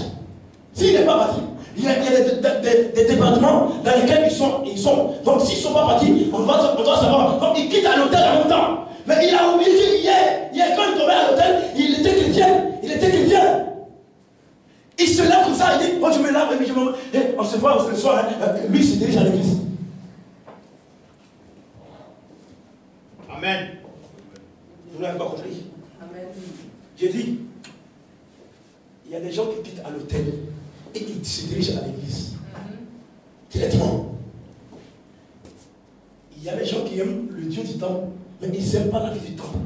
S'il n'est pas parti, il y a des départements dans lesquels ils sont. Donc s'ils ne sont pas partis, on doit savoir. Donc il quitte à l'hôtel en même temps. Mais il a oublié qu'hier, quand il tombait à l'hôtel, il était chrétien. Il se lève comme ça, il dit, oh je me lave, on se voit le soir, lui il se dirige à l'église. Amen. Vous n'avez pas compris. Amen. J'ai dit, il y a des gens qui quittent à l'hôtel et ils se dirigent à l'église. Directement. Il y a des gens qui aiment le Dieu du temple, mais ils n'aiment pas la vie du temple.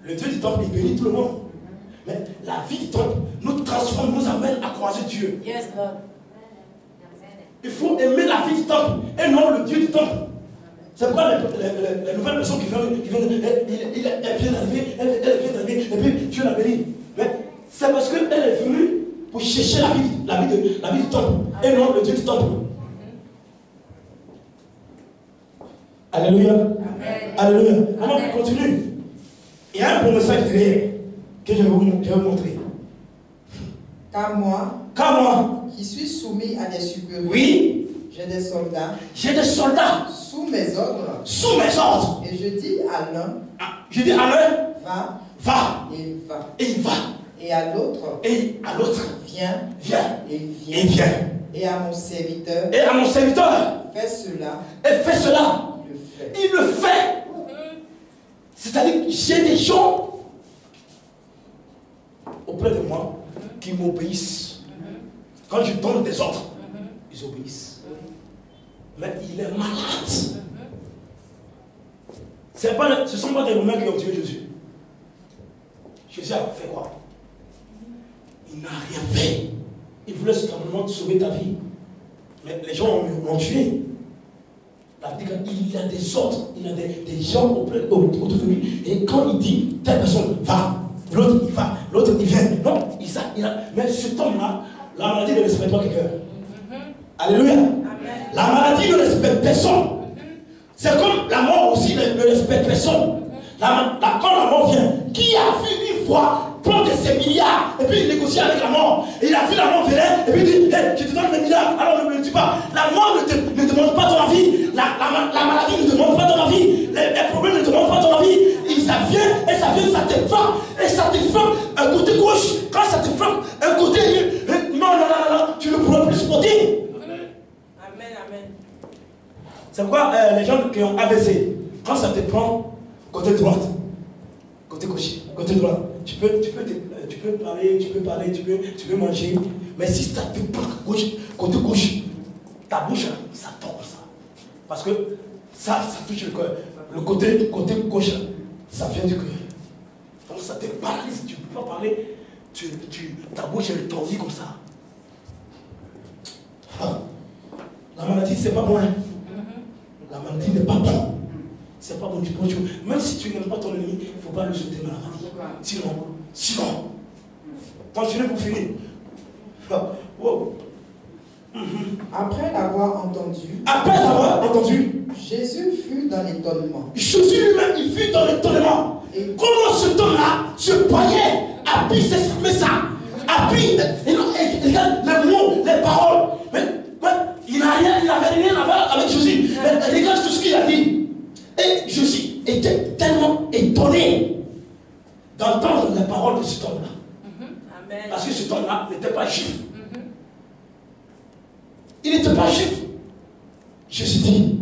Le Dieu du temple, il bénit tout le monde. Mais la vie du temple nous transforme, nous amène à croiser Dieu. Yes, Lord. Il faut aimer la vie du temple et non le Dieu du temple. C'est pourquoi les nouvelles personnes qui viennent, elle vient d'arriver, et puis Dieu la bénit. Mais c'est parce qu'elle est venue pour chercher la vie du temple, et non le Dieu du temple. Alléluia. Amen. Alléluia. On continue. Il y a un bon message derrière que je vais vous montrer. Car moi, Quand qui suis soumis à des supérieurs, oui, j'ai des soldats sous mes ordres. Et je dis à l'un, va, et va. Et il va. Et à l'autre, viens. et il vient. Et à mon serviteur. Et à mon serviteur. Fais cela. Et fais cela. Il le fait. C'est-à-dire que j'ai des gens auprès de moi qui m'obéissent. Quand je donne des ordres, ils obéissent. Mais il est malade. Ce ne sont pas des Romains qui ont tué Jésus. Jésus a fait quoi? Il n'a rien fait. Il voulait simplement sauver ta vie. Mais les gens l'ont tué. Il y a des ordres, il y a des gens autour de lui. Et quand il dit, telle personne va, l'autre il va, l'autre il vient. Non, mais cet homme-là, la maladie ne respecte pas quelqu'un. Alléluia. Amen. La maladie ne respecte personne. C'est comme la mort aussi ne respecte personne. Quand la mort vient, qui a vu une fois prendre ses milliards et puis négocier avec la mort? Et il a vu la mort venir et puis il dit, hey, je te donne mes milliards, alors ne me le dis pas. La mort ne demande pas ton avis. La maladie ne demande pas ton avis. Les problèmes ne demandent pas ton avis. Ça vient, ça te frappe. Et ça te frappe un côté gauche. Quand ça te frappe un côté, non, tu ne pourras plus supporter. Amen. C'est pourquoi les gens qui ont AVC, quand ça te prend côté droite, côté gauche, côté droit, tu peux parler, tu peux manger, mais si ça te prend côté gauche, ta bouche, ça tombe ça. Parce que ça touche le cœur. Le côté gauche, ça vient du cœur. Donc ça te paralyse, tu ne peux pas parler, ta bouche elle est tordue comme ça. La maladie, c'est pas bon. La maladie n'est pas bon. C'est pas bon du bon Dieu. Même si tu n'aimes pas ton ennemi, il ne faut pas lui souhaiter maladie. Sinon, continuez pour finir. Wow. Après l'avoir entendu, Jésus fut dans l'étonnement. Jésus lui-même, il fut dans l'étonnement. Comment cet homme-là se croyait, a pu s'exprimer ça, a pu, les mots, les paroles. Mais il n'avait rien à voir avec Jésus. Mais regarde tout ce qu'il a dit. Et Jésus était tellement étonné d'entendre les paroles de cet homme-là. Parce que cet homme-là n'était pas juif. Il n'était pas juif. Jésus dit,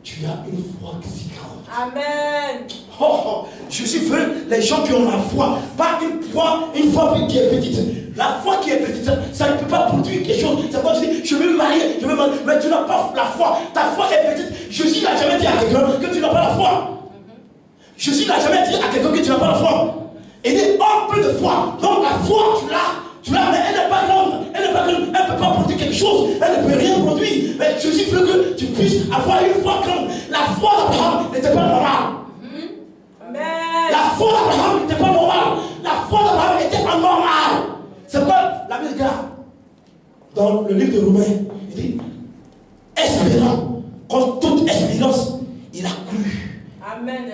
tu as une foi si grande. Amen. Jésus veut les gens qui ont la foi, pas une foi qui est petite. La foi qui est petite, ça ne peut pas produire quelque chose. C'est quand tu dis, je veux me marier, mais tu n'as pas la foi. Ta foi est petite. Jésus n'a jamais dit à quelqu'un que tu n'as pas la foi. Jésus n'a jamais dit à quelqu'un que tu n'as pas la foi. Il dit, oh, peu de foi. Donc la foi, tu l'as, mais elle n'est pas grande. Elle ne peut pas produire quelque chose. Elle ne peut rien produire. Mais Jésus veut que tu puisses avoir une foi grande. La foi d'Abraham n'était pas normale. La foi d'Abraham n'était pas normale. La foi d'Abraham était anormale. C'est pourquoi la Bible dit, dans le livre de Romains, il dit, espérant, contre toute espérance, il a cru. Amen.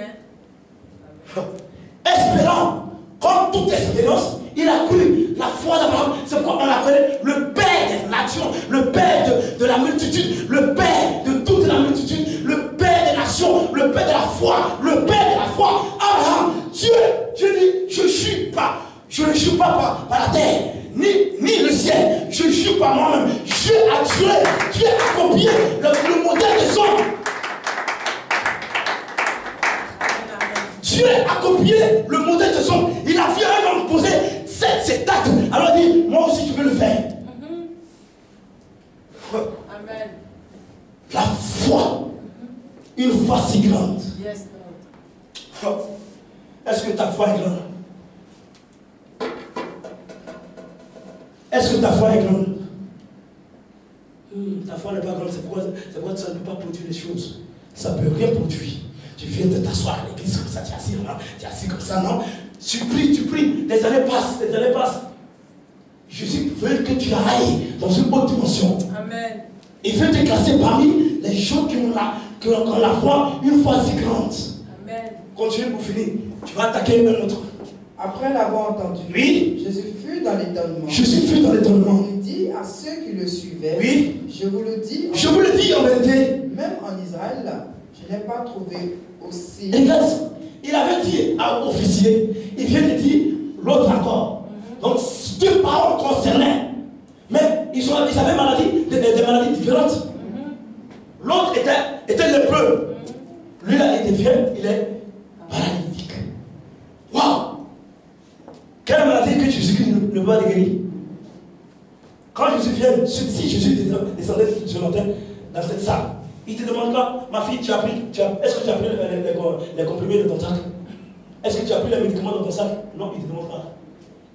Espérant, contre toute espérance, il a cru. La foi d'Abraham, c'est pourquoi on l'appelle le père des nations, le père de la multitude, le père de toute la multitude, le père des nations, le père de la foi, le père de la foi. Abraham, Dieu dit, je ne jure pas par la terre, ni le ciel, je jure par moi-même. Dieu a copié le modèle des hommes. Dieu a copié le modèle des hommes. Il a vu un homme poser cet acte. Alors il dit, moi aussi je veux le faire. Amen. La foi, une foi si grande. Yes, Lord. Est-ce que ta foi est grande? Est-ce que ta foi est grande? Ta foi n'est pas grande, c'est pourquoi ça ne peut pas produire les choses. Ça ne peut rien produire. Tu viens de t'asseoir à l'église comme ça, tu es assis comme ça, non? Tu pries, les années passent. Jésus veut que tu ailles dans une autre dimension. Amen. Il veut te classer parmi les gens qui ont la foi, une foi si grande. Amen. Continue pour finir. Tu vas attaquer un autre. Après l'avoir entendu, Oui. Jésus fut dans l'étonnement. Jésus fut dans l'étonnement. Il dit à ceux qui le suivaient, Oui. je vous le dis en vérité. Même en Israël, je n'ai pas trouvé aussi. Regarde, il avait dit à l'officier, il vient de dire l'autre encore. Donc, deux paroles concernaient. Mais ils avaient maladie de des maladies différentes. L'autre était lépreux. Lui là, il devient, il est paralytique. Waouh! Quelle maladie que Jésus ne peut pas guérir? Quand Jésus vient, si Jésus descendait sur la terre, dans cette salle, il te demande pas, ma fille, est-ce que tu as pris les comprimés de ton sac? Est-ce que tu as pris les médicaments dans ton sac? Non, il ne te demande pas.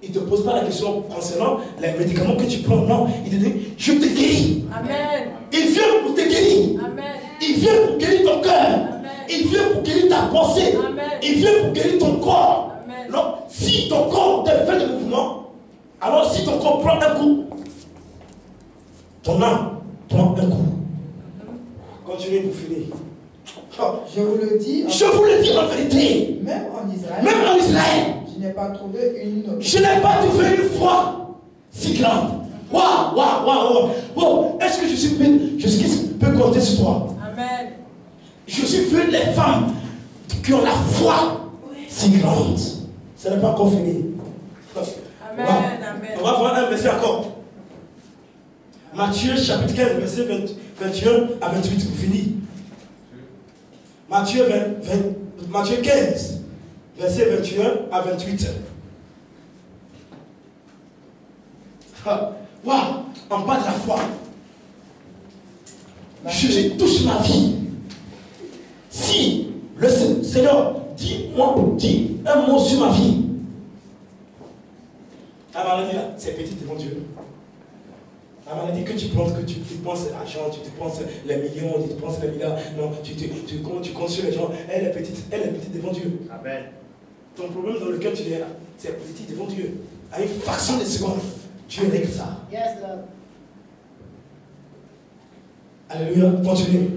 Il ne te pose pas la question concernant les médicaments que tu prends. Non, il te dit, je te guéris. Amen. Il vient pour te guérir. Amen. Il vient pour guérir ton cœur. Amen. Il vient pour guérir ta pensée. Amen. Il vient pour guérir ton corps. Amen. Non, si ton corps te fait des mouvements, alors si ton corps prend un coup, ton âme prend un coup. Continuez pour finir. Je vous le dis. Je vous le dis en vérité. Même en Israël. Même en Israël. Je n'ai pas trouvé une. Je n'ai pas trouvé une foi si grande. Waouh, waouh, waouh, waouh. Est-ce que Jésus peut compter sur toi? Amen. Jésus veut les femmes qui ont la foi si grande. Ce n'est pas encore fini. Amen. Amen. On va voir un verset encore. Matthieu chapitre 15, verset 21 à 28, pour finir. Matthieu 15, verset 21 à 28. Waouh, on parle de la foi. Jésus touche ma vie. Si le Seigneur dit un mot sur ma vie, la maladie là, c'est petit devant Dieu. La maladie que tu penses à l'argent, tu te penses les millions, tu te penses les milliards, non, tu comptes sur les gens, elle est petite devant Dieu. Amen. Ton problème dans lequel tu es là, c'est petit devant Dieu. À une fraction de seconde, Dieu règle ça. Yes, Lord. Alléluia, continue.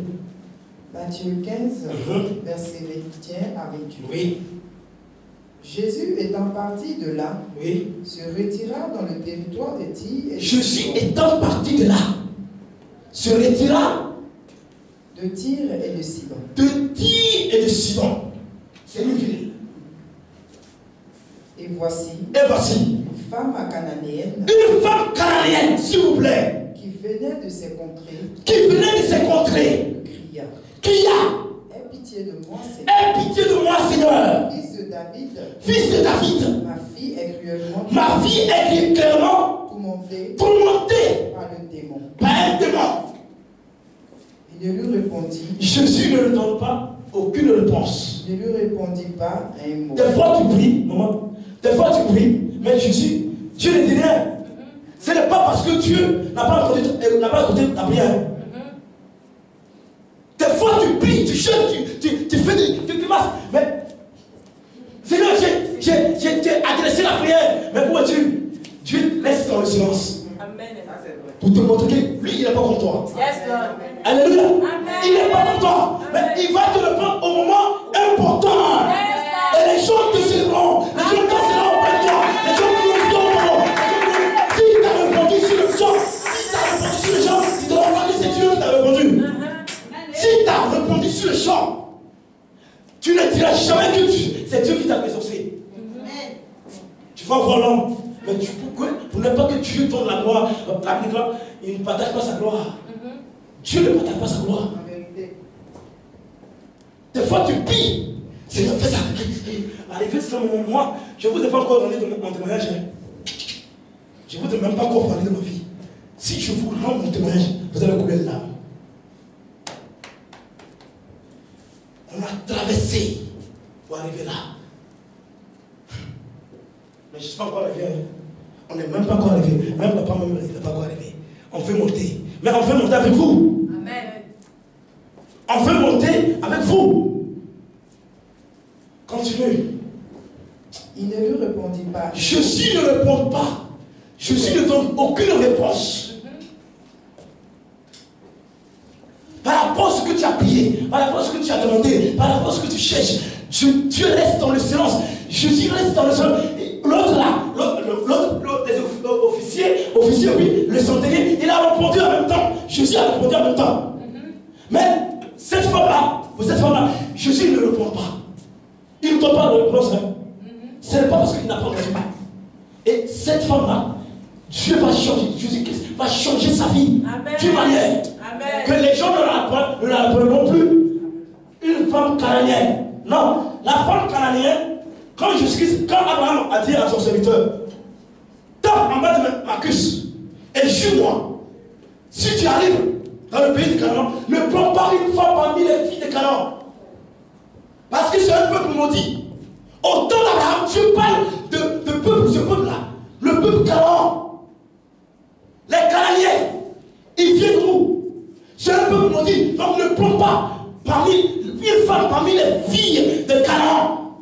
Matthieu 15, verset 21 à 28. Oui. Jésus étant parti de là, Oui. se retira dans le territoire de Tyr et de Jésus Sidon. étant parti de là, se retira De Tyr et de Sidon. de Tyr et de Sidon. C'est une ville. Et voici Et voici une femme cananéenne une femme cananéenne, s'il vous plaît, qui venait de ces contrées, qui venait de ces contrées, cria: cria, aie pitié de moi, Seigneur, aie pitié de moi, Seigneur, fils de David, fils de David. ma fille est cruellement Ma fille est clairement tourmentée tourmentée par le démon. par un démon. Il ne lui répondit, Jésus ne lui donne pas aucune réponse. il ne lui répondit pas un mot. Des fois tu pries, maman, des fois tu pries, mais Jésus, Dieu ne dit rien. Ce n'est pas parce que Dieu n'a pas écouté ta prière. Des fois tu pries, tu jeûnes, tu fais des masses, mais Seigneur, j'ai adressé la prière, mais où es-tu? Dieu laisse dans le silence. Amen. Pour te montrer que lui, il n'est pas comme toi. Yes, Lord. Alléluia. Amen. Il n'est pas comme toi. Mais il va te le prendre au moment important. Yes, Et les gens te célébreront. Les gens danseront auprès de toi. Les gens glorifieront. Si tu as répondu sur le chant, si tu as répondu sur le chant, tu te rends compte que c'est Dieu qui t'a répondu. Si tu as répondu sur le chant, tu ne diras jamais que c'est Dieu qui t'a exaucé. Tu vas voir l'homme. Mais pourquoi? Pour ne pas que Dieu donne la gloire, il ne partage pas sa gloire. Dieu ne partage pas sa gloire. En vérité, Des fois tu pries. Seigneur, fais ça. Arrivé ce moment, moi, je ne vous ai pas encore donné mon témoignage. Je ne vous ai même pas encore parlé de ma vie. Si je vous rends mon témoignage, vous allez couler de larmes. On a traversé pour arriver là. Mais je ne suis pas encore arrivé. On n'est même pas encore arrivé. Même papa, même il n'est pas encore arrivé. On veut monter. Mais on veut monter avec vous. Amen. On veut monter avec vous. Continuez. il ne lui répondit pas. Jésus ne répond pas. Jésus ne donne aucune réponse. Par rapport à ce que tu as prié, par rapport à ce que tu as demandé, par rapport à ce que tu cherches, Dieu reste dans le silence. Jésus reste dans le silence. L'autre là, officier, oui, le centenier, il a répondu en même temps. Jésus a répondu en même temps. Mais cette femme-là, Jésus ne répond pas. Il ne donne pas de réponse. Ce n'est pas parce qu'il n'a pas répondu. Et cette femme-là, Dieu va changer, Jésus-Christ va changer sa vie d'une manière que les gens ne l'appelleront plus une femme cananéenne. Non, la femme cananéenne, quand Abraham a dit à son serviteur, tape en bas de ma cuisse et jure-moi, si tu arrives dans le pays de Canaan, ne prends pas une femme parmi les filles de Canaan. Parce que c'est un peuple maudit. Au temps d'Abraham, Dieu parle de peuple, ce peuple-là, le peuple Canaan. Les Cananéens, ils viennent d'où? C'est un peuple maudit. Donc ne prends pas une femme parmi les filles de Canaan.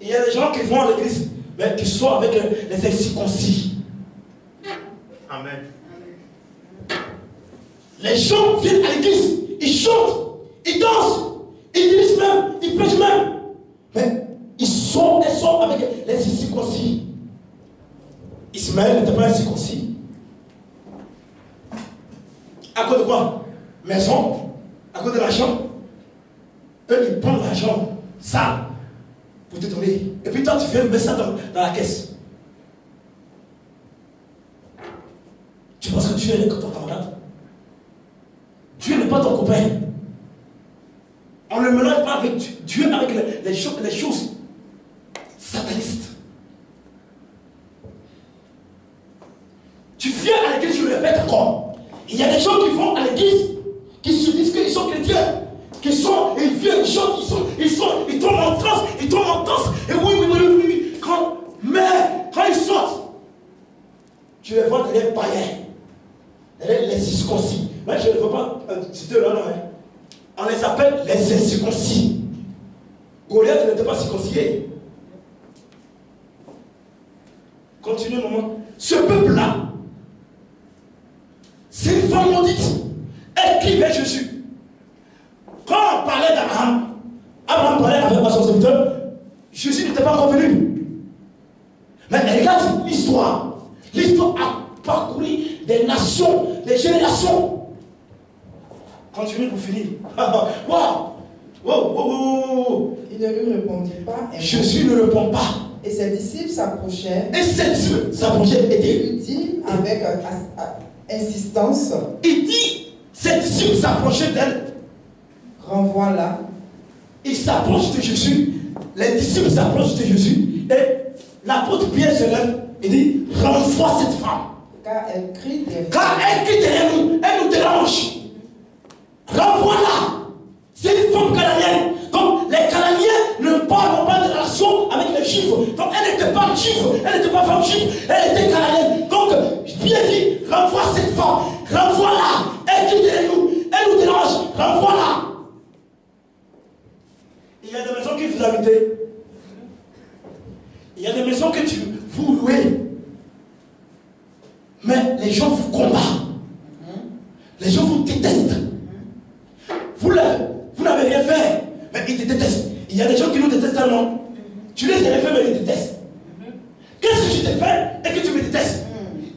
Il y a des gens qui vont à l'église, mais qui sont avec les incirconcis. Amen. Les gens viennent à l'église, ils chantent, ils dansent, ils disent même, ils prêchent même. Mais elles sont avec les incirconcis. Ismaël n'était pas incirconcis. À cause de quoi? Maison, à cause de l'argent. Eux, ils prennent l'argent, ça, pour te donner. Et puis toi, tu fais mettre ça dans la caisse. Tu penses que Dieu est ton camarade? Dieu n'est pas ton copain. On ne mélange pas avec Dieu, avec les choses satanistes. Tu viens à l'église, je le répète encore. Il y a des gens qui vont à l'église, qui se disent qu'ils sont chrétiens, ils viennent, ils tombent en transe, et oui. Mais quand ils sortent, tu les vois derrière païens, derrière les circoncis. Mais je ne veux pas citer leur nom. On les appelle les incirconcis. Goliath n'était pas circoncis. Continue un moment. Ce peuple-là, c'est une femme maudite. Elle crie vers Jésus. Quand on parlait d'Abraham, Abraham parlait avec son serviteur, Jésus n'était pas revenu. Mais regarde l'histoire. L'histoire a parcouru des nations, des générations. Continue pour finir. Wow. Il ne lui répondit pas. Jésus ne répond pas. Et ses disciples s'approchaient. Et lui dit avec insistance. Il dit, ses disciples s'approchaient d'elle. Renvoie-la. Il s'approche de Jésus. Les disciples s'approchent de Jésus. Et l'apôtre Pierre se lève et dit, renvoie cette femme. Car elle crie derrière nous. Elle nous dérange. Renvoie-la. C'est une femme canadienne. Donc les Canadiens ne parlent pas de relation avec les Juifs. Donc elle n'était pas juive, elle n'était pas femme juive, elle était canadienne. Donc Pierre dit, renvoie cette femme, renvoie-la. Elle crie derrière nous, elle nous dérange, renvoie-la. Il y a des maisons qui vous habitez. Il y a des maisons que vous louez. Mais les gens vous combattent. Les gens vous détestent. Vous n'avez rien fait, mais ils te détestent. Il y a des gens qui nous détestent tellement. Tu les as fait, mais ils te détestent. Qu'est-ce que je t'ai fait et que tu me détestes?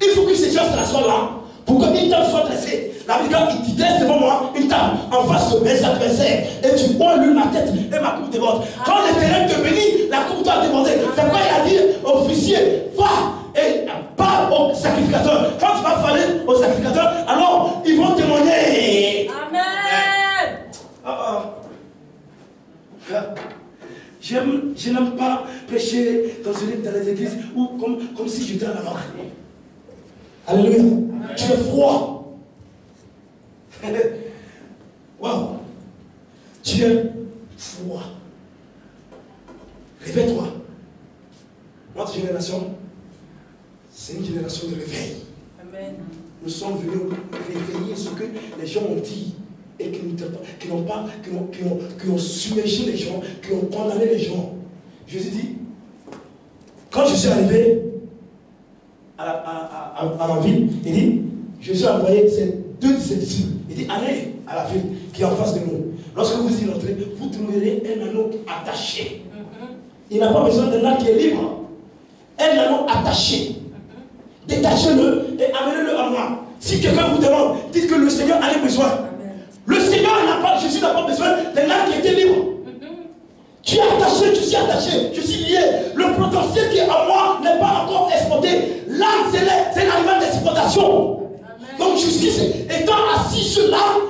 Il faut que ces gens se rassoient là pour qu'une table soit dressée. La brigade, il te dresse devant moi une table en face de mes adversaires. Et tu vois lui ma tête et ma coupe déborde. Quand le terrain te bénit, la coupe doit déborder. C'est quoi il a dit au officier? Va et parle au sacrificateur. Quand tu vas parler au sacrificateur, alors ils vont témoigner. Amen. Je n'aime pas prêcher dans les églises ou comme si j'étais à la mort. Alléluia. Tu es froid. Waouh. Tu es froid. Réveille-toi. Notre génération, c'est une génération de réveil. Amen. Nous sommes venus réveiller ce que les gens ont dit. Et qui ont submergé les gens, qui ont condamné les gens. Jésus dit, quand je suis arrivé à la ville, il dit, Jésus a envoyé deux de ses disciples. Il dit, allez à la ville qui est en face de nous. Lorsque vous y entrez, vous trouverez un anneau attaché. Il n'a pas besoin d'un anneau qui est libre. Un anneau attaché. Détachez-le et amenez-le à moi. Si quelqu'un vous demande, dites que le Seigneur en a besoin. Le Seigneur Jésus n'a pas besoin d'un âme qui était libre. Tu es attaché, je suis attaché, je suis lié. Le le potentiel qui est en moi n'est pas encore exploité. L'âme, c'est l'animal d'exploitation. Donc Jésus-Christ, étant assis sur l'âme,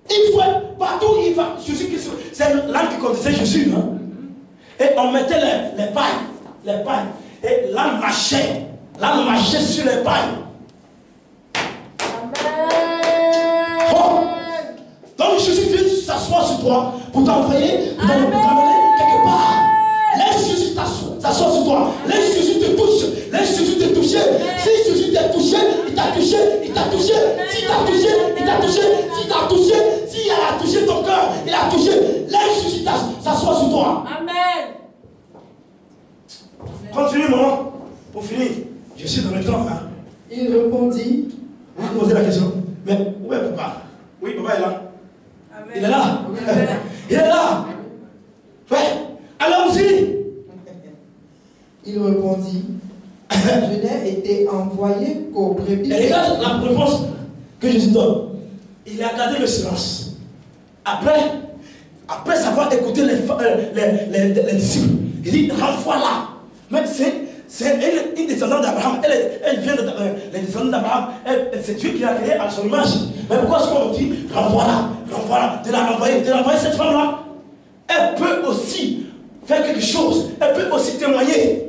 il faut partout il va. Jésus-Christ, c'est l'âme qui conduisait Jésus. Hein? Et on mettait les pailles. Et l'âme marchait. L'âme marchait sur les pailles. Oh. Donc Jésus vient s'asseoir sur toi pour t'envoyer, pour t'amener quelque part. Laisse Jésus s'asseoir sur toi. Laisse Jésus te toucher. Laisse Jésus te toucher. Si Jésus t'a touché, il t'a touché, il t'a touché. Si t'a touché, il t'a touché. Si t'a touché, si elle a touché ton cœur, il a touché. Laisse Jésus s'asseoir sur toi. Amen. Continue, maman. Pour finir, je suis dans le temps. Hein. Il répondit. Vous posez la question. Mais où est papa? Oui, papa est là. Amen. Il est là. Amen. Il est là. Ouais. Allons-y. Il répondit. Je n'ai été envoyé qu'aux brebis. Et regarde la réponse que Jésus donne. Il a gardé le silence. Après avoir écouté les disciples, il dit renvoie là. Mais c'est une descendante d'Abraham. Elle vient les descendants d'Abraham. C'est Dieu qui l'a créé à son image. Mais pourquoi est-ce qu'on dit renvoie là, de la renvoyer cette femme-là? Elle peut aussi faire quelque chose. Elle peut aussi témoigner.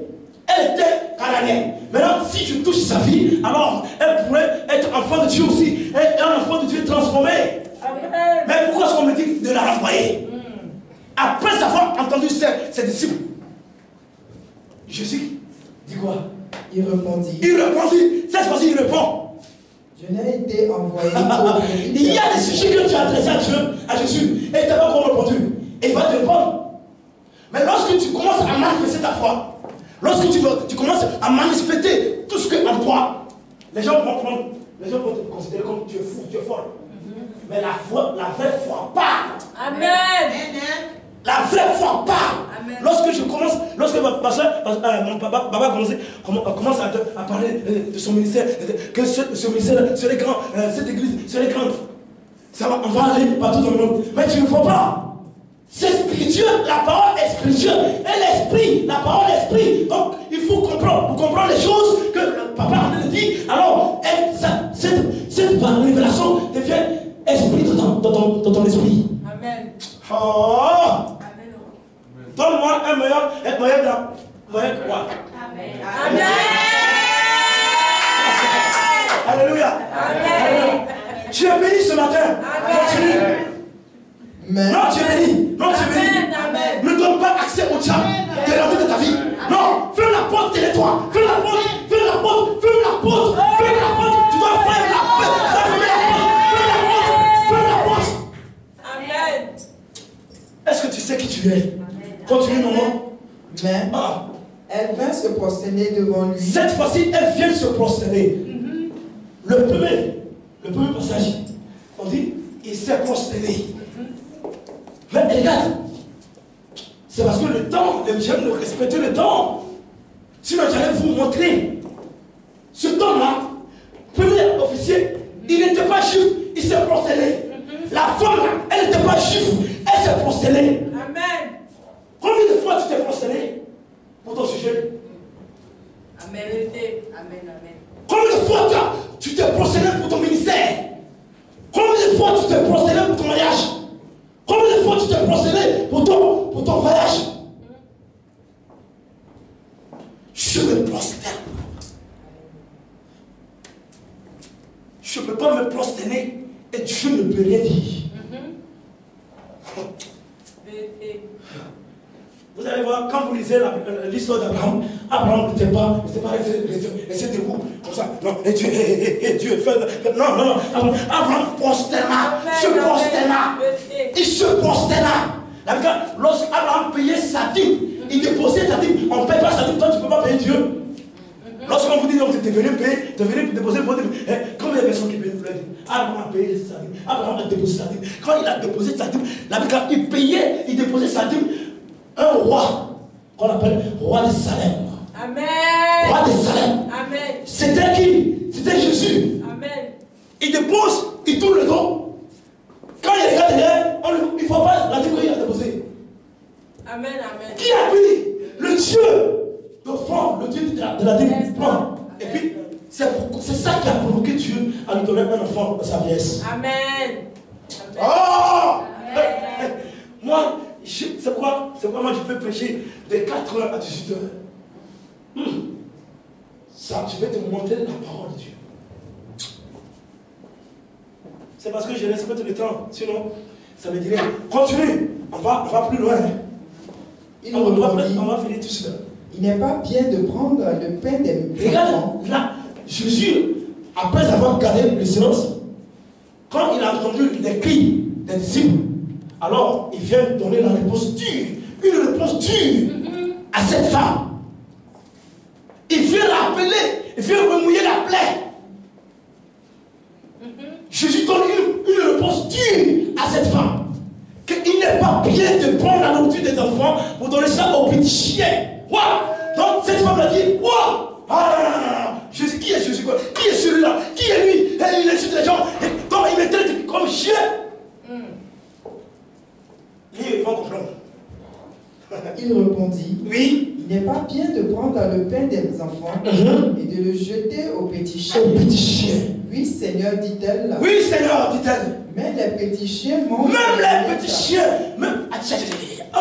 Elle était cananéenne. Maintenant, si je touche sa vie, alors elle pourrait être enfant de Dieu aussi. Et un enfant de Dieu transformé. Amen. Mais pourquoi est-ce qu'on me dit de la renvoyer? Après avoir entendu ses disciples, Jésus dit quoi? Il répondit. Cette fois-ci il répond. Je n'ai été envoyé qu'aux brebis. Il y a des sujets que tu as adressés à Jésus et tu n'as pas encore répondu. Et il va te répondre. Mais lorsque tu commences à manifester ta foi, lorsque tu commences à manifester tout ce que en toi, les gens vont te considérer comme tu es fou, tu es folle. Mais la vraie foi part. Amen. La vraie foi part. Amen. Lorsque mon papa commence à parler de son ministère, que ce ministère serait grand, cette église serait grande, on va aller partout dans le monde. Mais tu ne vois pas. C'est spirituel, la parole est spirituelle. Et l'esprit, la parole est esprit. Donc il faut comprendre. Pour comprendre les choses que le papa a dit, alors cette révélation devient esprit dans ton esprit. Amen. Oh! Amen. Donne-moi un meilleur que moi. Amen. Alléluia. Amen. Tu es béni ce matin. Continue. Mais Non, tu es béni. Non, tu es béni. Amen. Ne donne pas accès au diable de rentrer de ta vie. Non, ferme la porte, tais-toi. Ferme la porte. Tu dois faire la porte. Amen. Est-ce que tu sais qui tu es? Continue, maman. Mais Ah. elle vint se prosterner devant lui. Cette fois-ci, elle vient se prosterner. Le premier passage, on dit, il s'est prosterné. Mais regarde, c'est parce que le temps, j'aime de respecter le temps. Sinon, j'allais vous montrer. Ce temps-là, premier officier, il n'était pas juif, il s'est prosterné. La femme, elle n'était pas juive, elle s'est prosternée. Amen. Combien de fois tu t'es prosterné pour ton sujet? Amen. Amen. Combien de fois tu t'es prosterné pour ton ministère? Combien de fois tu t'es prosterné pour ton mariage? Combien de fois tu t'es prosterné pour ton voyage? Je me prosterne. Je ne peux pas me prosterner et Dieu ne peut rien dire. Vous allez voir, quand vous lisez l'histoire d'Abraham, Abraham n'était pas resté debout comme ça. Non, et Dieu fait. Non. Abraham prosterna, se prosterna. Il se prosterna. Lorsqu'Abraham payait sa dîme, il déposait sa dîme. On ne paye pas sa dîme, toi tu ne peux pas payer Dieu. Lorsqu'on vous dit que tu es venu payer, tu es venu déposer votre dîme. Combien de personnes qui payent la dîme? Abraham a payé sa dîme. Abraham a déposé sa dîme. Quand il a déposé sa dîme, il payait, il déposait sa dîme. Un roi, qu'on appelle roi de Salem. Amen. Roi de Salem. Amen. C'était qui? C'était Jésus. Amen. Il dépose, il tourne le dos. Quand il regarde derrière, il ne faut pas la dîme qu'il a déposée. Amen. Amen. Qui a pris? Le Dieu donner un enfant dans sa vieillesse. Amen. Oh! Amen. Moi, c'est quoi moi je peux prêcher de 4h à 18h. Ça, je vais te montrer la parole de Dieu. C'est parce que je respecte le temps. Sinon, ça me dirait, continue, on va plus loin. On va finir tout cela. Il n'est pas bien de prendre le pain des enfants. Regarde, là, Jésus, après avoir gardé le silence, quand il a entendu les cris des disciples, alors il vient donner la réponse dure, une réponse dure à cette femme. Il vient rappeler, il vient remouiller la plaie. Jésus donne une réponse dure à cette femme. Qu'il n'est pas bien de prendre la nourriture des enfants pour donner ça aux petits chiens. Wow. Donc cette femme a dit, wow. Ah, Jésus, qui est Jésus? Qui est celui-là? Qui est lui? Il insulte les gens. Donc il me traite comme chien. Ils vont comprendre. Il répondit, oui. Il n'est pas bien de prendre le pain des enfants et de le jeter aux petits chiens. Aux petits chiens. Oui, Seigneur, dit-elle. Oui, Seigneur, dit-elle. Mais les petits chiens mangent. Même les petits chiens. Même. Oh!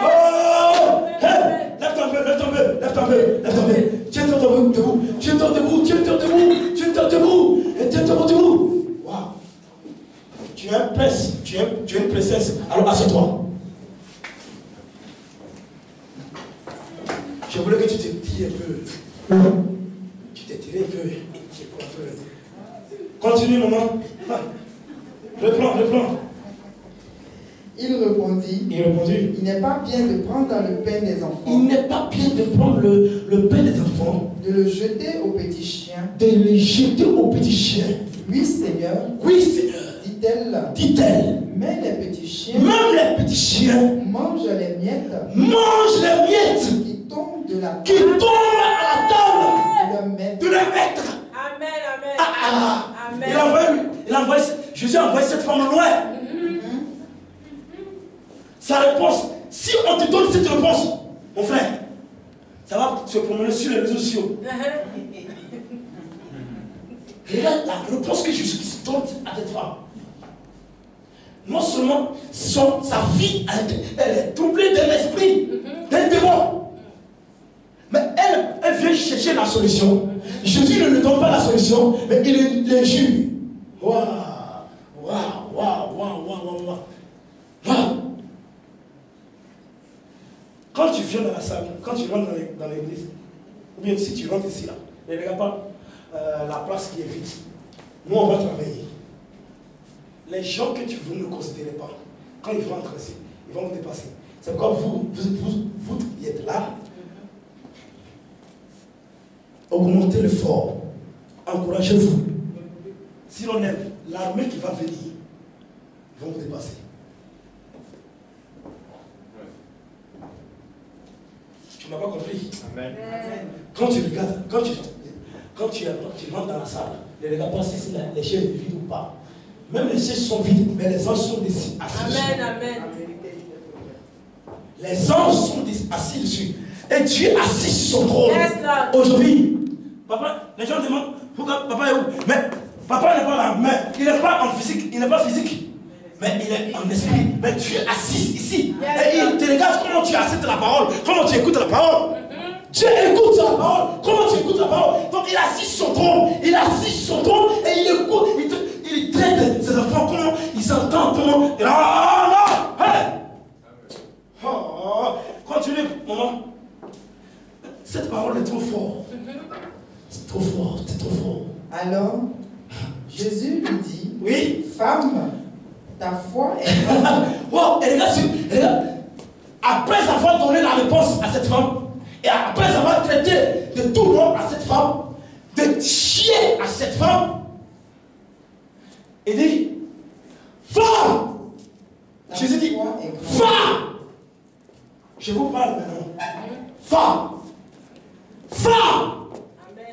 Oh! Hey! Lève-toi un peu, lève-toi un peu, lève-toi un peu, lève-toi un peu. Tiens-toi debout, tiens-toi debout, tiens-toi debout, tiens-toi debout, et tiens-toi debout. Waouh! Tu es un prince, tu es une princesse. Alors assieds-toi. Je voulais que tu te tires un peu. Tu t'es tiré un peu. Continue, maman. Reprends. Il répondit, il n'est pas bien de prendre le pain des enfants. Il n'est pas bien de prendre le pain des enfants. De le jeter aux petits chiens. De le jeter aux petits chiens. Oui, Seigneur. Oui, Seigneur. Dit-elle. Mais les petits chiens. Même les petits chiens. Mangent les miettes. Mangent les miettes. Qui tombent de la Qui tombent à la table. De leur maître. Amen. Amen. Jésus a envoyé cette femme loin. Sa réponse, si on te donne cette réponse, mon frère, ça va se promener sur les réseaux sociaux. Regarde la réponse que Jésus donne à cette femme. Non seulement sa vie, elle est troublée d'un esprit, d'un démon. Mais elle vient chercher la solution. Jésus ne lui donne pas la solution, mais il les jure. Waouh. Quand tu viens dans la salle, quand tu rentres dans l'église, ou bien si tu rentres ici, là, ne regarde pas la place qui est vide. Nous, on va travailler. Les gens que vous ne considérez pas, quand ils vont entrer ici, ils vont vous dépasser. C'est pourquoi vous qui êtes là, augmentez l'effort, encouragez-vous. Si l'on aime l'armée qui va venir, ils vont vous dépasser. Tu n'as pas compris? Amen. Quand tu regardes, quand tu rentres dans la salle, ne regarde pas si les chaises sont vides ou pas. Même les chaises sont vides, mais les anges sont assis dessus. Amen. Les anges sont assis dessus. Et Dieu est assis sur son trône. Yes, aujourd'hui, papa, les gens demandent pourquoi papa est où? Mais papa n'est pas là, mais il n'est pas en physique, il n'est pas physique. Mais il est en esprit. Mais Dieu est assis ici. Et il te regarde comment tu acceptes la parole, comment tu écoutes la parole. Dieu écoute la parole. Comment tu écoutes la parole? Donc il est assis sur son trône. Il est assis sur son trône et il écoute. Il traite ses enfants comment ils entendent comment. Hey! Continue, maman. Cette parole est trop forte. C'est trop fort, c'est trop fort. Alors, Jésus lui dit, oui, femme, ta foi est grande. Wow, et regarde, après avoir donné la réponse à cette femme, et après avoir traité de tout nom à cette femme, de chier à cette femme, il dit, va! Jésus dit, va! Je vous parle maintenant. Va! Va!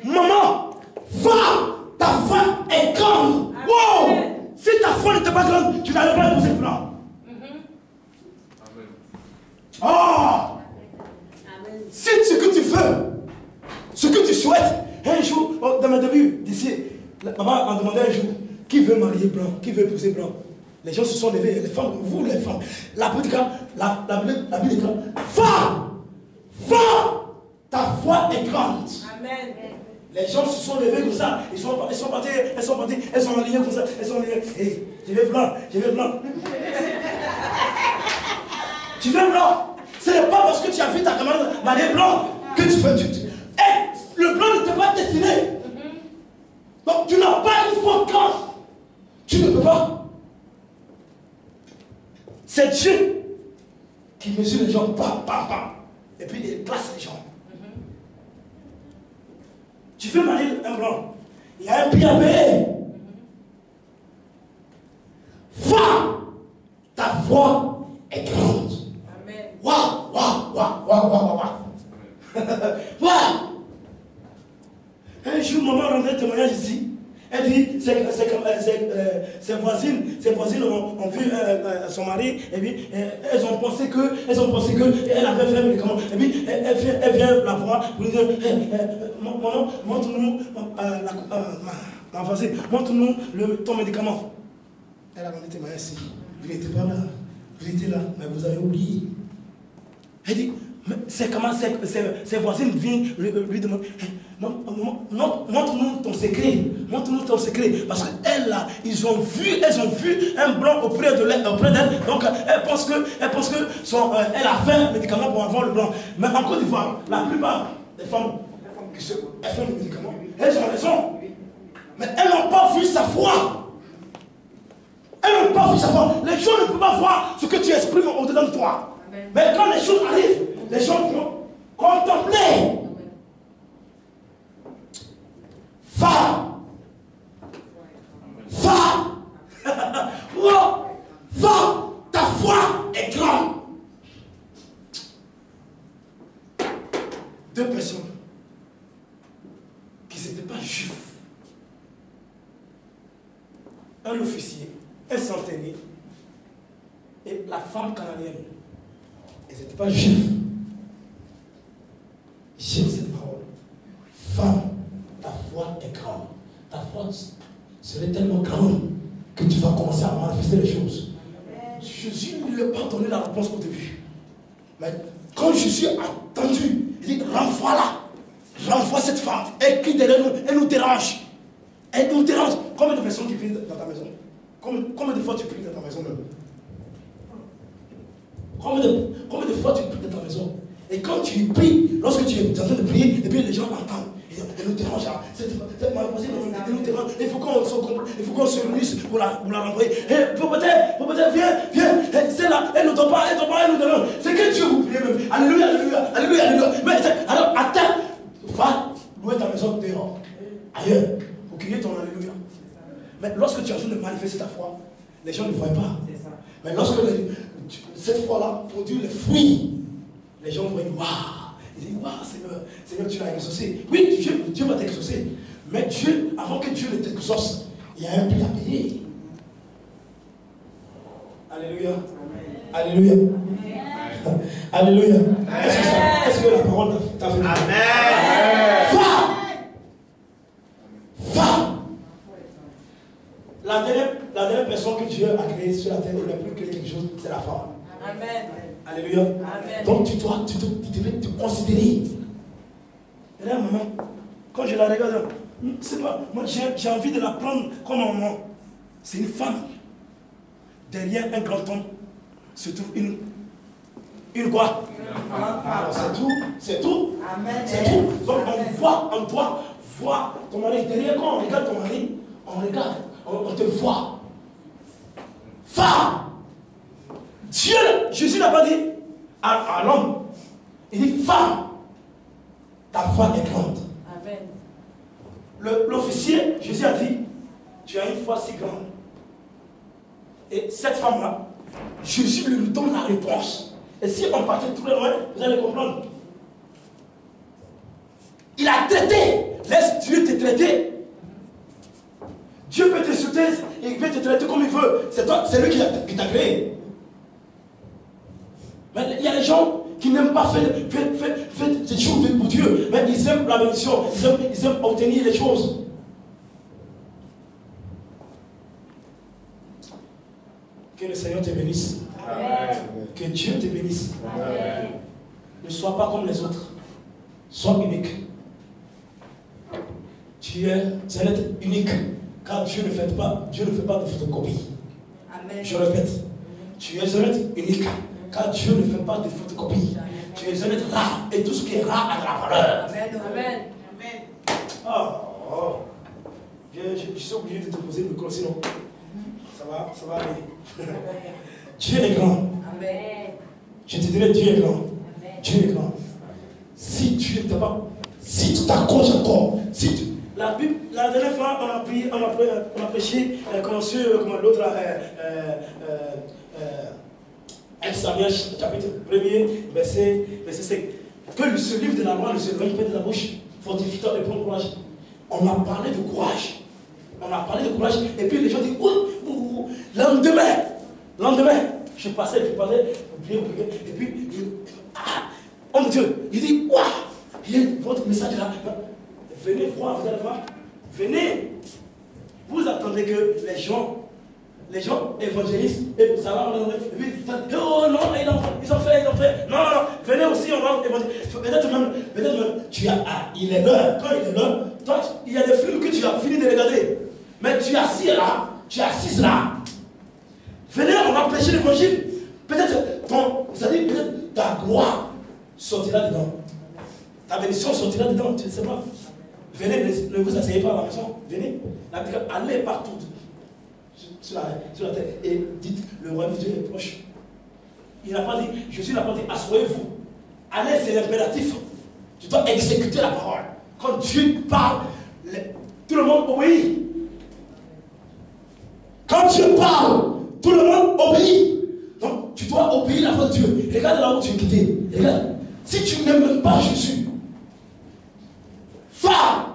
Maman, va! Ta foi est grande. Wow! Si ta foi n'était pas grande, tu n'allais pas épouser le plan. Oh! Si ce que tu veux, ce que tu souhaites, un jour, dans mes débuts, d'ici, Maman m'a demandé un jour, qui veut marier blanc, qui veut épouser blanc? Les gens se sont levés, les femmes, vous les femmes. La Bible dit, va, ta foi est grande. Amen. Les gens se sont levés comme ça, elles sont partis, elles sont alignées comme ça, elles sont alignées. Hey, je veux blanc. Tu veux blanc? Ce n'est pas parce que tu as vu ta camarade marier blanc que tu fais. Le blanc ne t'est pas destiné. Donc tu n'as pas une foi grande. Tu ne peux pas. C'est Dieu qui mesure les gens, et puis il classe les gens. Tu veux marier un blanc, il y a un prix à payer. Va, ta foi est grande. Amen. Waouh. Un jour, maman rendait un témoignage ici. Elle dit, ses voisines ont vu son mari, et puis elles ont pensé qu'elle avait fait un médicament. Et puis elle vient la voir pour lui dire, montre-nous ma voisine, montre-nous ton médicament. Elle a rendu témoignage ici. Vous n'étiez pas là, vous étiez là, mais vous avez oublié. Elle dit, c'est comment ses voisines viennent lui demander, montre-nous ton secret, parce qu'elles là, elles ont vu un blanc auprès d'elle, donc elle pense que elle a fait un médicament pour avoir le blanc. Mais en Côte d'Ivoire, la plupart des femmes qui font le médicament, elles ont raison, mais elles n'ont pas vu sa foi. Les gens ne peuvent pas voir ce que tu exprimes au-dedans de toi. Mais quand les choses arrivent, les gens vont contempler. Va, ta foi est grande. Deux personnes qui n'étaient pas juifs. Un officier, un centenier et la femme canadienne. Ils n'étaient pas juifs. J'aime cette parole. Femme, ta foi est grande. Ta foi serait tellement grande que tu vas commencer à manifester les choses. Jésus ne lui a pas donné la réponse au début. Mais quand Jésus a attendu, il dit, renvoie cette femme. Elle crie derrière nous, elle nous dérange. Combien de personnes qui prient dans ta maison? Combien de fois tu pries dans ta maison même? Combien de fois tu pries dans ta maison? Et quand tu pries, lorsque tu es en train de prier, et puis les gens entendent, ils nous dérangent. Cette voisine, elle nous dérange. Il faut qu'on se réunisse pour la renvoyer. Peut-être, viens. C'est là, elle ne doit pas, elle nous dérange. C'est que Dieu vous prie même. Alléluia. Mais alors, attends, va louer ta maison dehors, ailleurs, pour crier ton alléluia. Mais lorsque tu es en train de manifester ta foi, les gens ne voient pas. Mais lorsque cette foi-là produit les fruits, les gens voient, waouh, ils disent, waouh, Seigneur, tu l'as exaucé. Oui, Dieu va t'exaucer. Mais Dieu, avant que Dieu ne t'exauce, il y a un prix à payer. Alléluia. Alléluia. Alléluia. Est-ce que la parole t'a fait? Amen. Va. La dernière personne que Dieu a créée sur la terre, il n'a plus créé quelque chose, c'est la femme. Amen. Alléluia. Amen. Donc tu devais te considérer. Et là, maman, quand je la regarde, c'est pas, moi j'ai envie de la prendre comme maman. C'est une femme. Derrière un grand homme se trouve une quoi? Alors c'est tout. Amen. C'est tout. Donc on doit voir ton mari. Derrière, quand on regarde ton mari, on te voit. Femme. Dieu, Jésus n'a pas dit à l'homme. Il dit, femme, ta foi est grande. Amen. L'officier, Jésus a dit, tu as une foi si grande. Et cette femme-là, Jésus lui donne la réponse. Et si on partait tout loin, vous allez comprendre. Il a traité. Laisse Dieu te traiter. Dieu peut te sauter, il peut te traiter comme il veut. C'est lui qui t'a créé. Mais il y a des gens qui n'aiment pas faire des choses pour Dieu. Mais ils aiment la bénédiction. Ils aiment obtenir les choses. Que le Seigneur te bénisse. Amen. Que Dieu te bénisse. Amen. Ne sois pas comme les autres. Sois unique. Tu es un être unique. Car Dieu ne fait pas de photocopie. Amen. Je répète. Tu es un être unique. Car Dieu ne fait pas de photocopie. Tu es un être rare. Et tout ce qui est rare a de la valeur. Amen. Amen. Oh. Je suis obligé de te poser le micro, sinon ça va aller. Dieu est grand. Amen. Je te dirais, Dieu est grand. Amen. Dieu est grand. Si tu n'es pas, si tu t'accroches encore, si tu, la Bible, la dernière fois, on a prêché, comme l'autre, Samuel, chapitre 1er, verset 5. Que ce livre de la loi ne se loigne pas de la bouche, fortifie-toi et prends courage. On a parlé de courage. Et puis les gens disent, lendemain, je passais, et puis, homme de Dieu, il dit, waouh, il y a votre message là. Venez voir, vous allez voir. Venez. Vous attendez que les gens évangélisent, et ça va, et puis, oh non, ils ont fait. Non, venez aussi, on va évangéliser. Peut-être même, il est l'heure. Quand il est l'heure, toi, il y a des films que tu as fini de regarder. Mais tu es assis là. Venez, on va prêcher l'évangile. Peut-être ta gloire sortira dedans. Ta bénédiction sortira dedans, tu ne sais pas. Venez, ne vous asseyez pas à la maison. Venez, allez partout sur la terre et dites, le roi de Dieu est proche. Il n'a pas dit, Jésus n'a pas dit, asseyez-vous. Allez, c'est l'impératif. Tu dois exécuter la parole. Quand Dieu parle, tout le monde obéit. Quand Dieu parle, tout le monde obéit. Donc, tu dois obéir la voix de Dieu. Regarde là où tu es quitté. Regarde. Si tu n'aimes même pas Jésus, va.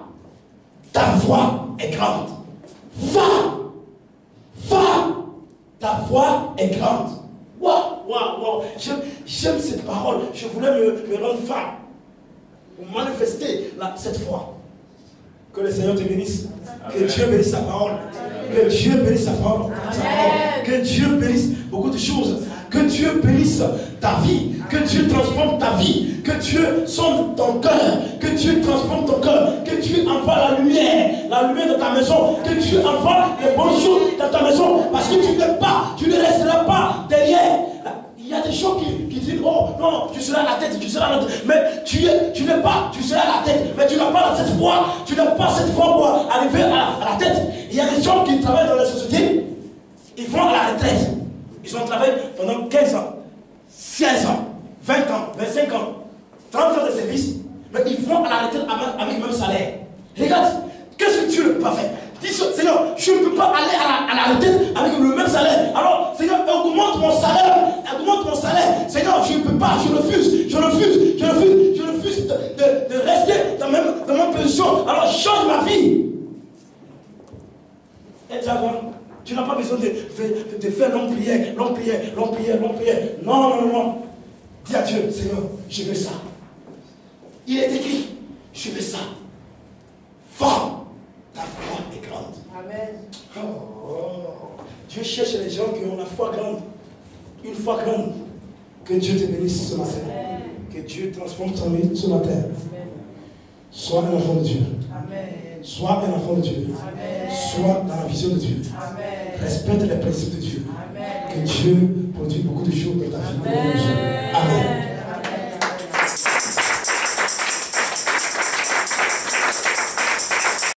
Ta foi est grande. Va. Ta foi est grande. Waouh. J'aime cette parole. Je voulais me rendre femme. Pour manifester cette foi. Que le Seigneur te bénisse. Amen. Que Dieu bénisse sa parole. Amen. Que Dieu bénisse sa parole. Que Dieu bénisse beaucoup de choses. Que Dieu bénisse ta vie. Que Dieu transforme ta vie. Que Dieu sonde ton cœur. Que Dieu transforme ton cœur. Que Dieu envoie la lumière dans ta maison. Que Dieu envoie les bonnes choses dans ta maison. Parce que tu ne resteras pas derrière. Il y a des gens qui disent, oh non, tu seras la tête, mais tu n'es pas, tu seras la tête, mais tu n'as pas cette foi, pour arriver à la tête. Il y a des gens qui travaillent dans la société, ils vont à la retraite. Ils ont travaillé pendant 15 ans, 16 ans, 20 ans, 25 ans, 30 ans de service, mais ils vont à la retraite avec le même salaire. Regarde, qu'est-ce que Dieu ne peut pas faire? Dis, Seigneur, je ne peux pas aller à la retraite avec le même salaire. Alors, Seigneur, augmente mon salaire. Seigneur, je ne peux pas, je refuse de rester dans ma position. Alors, change ma vie. Et tu n'as pas besoin de faire longue prière. Non. Dis à Dieu, Seigneur, je veux ça. Il est écrit, je veux ça. Va. Ta foi est grande. Amen. Dieu cherche les gens qui ont la foi grande. Une foi grande. Que Dieu te bénisse ce matin. Amen. Que Dieu transforme ton vie ce matin. Amen. Sois un enfant de Dieu. Amen. Sois un enfant de Dieu. Amen. Sois dans la vision de Dieu. Amen. Respecte les principes de Dieu. Amen. Que Dieu produise beaucoup de choses dans ta vie. Amen.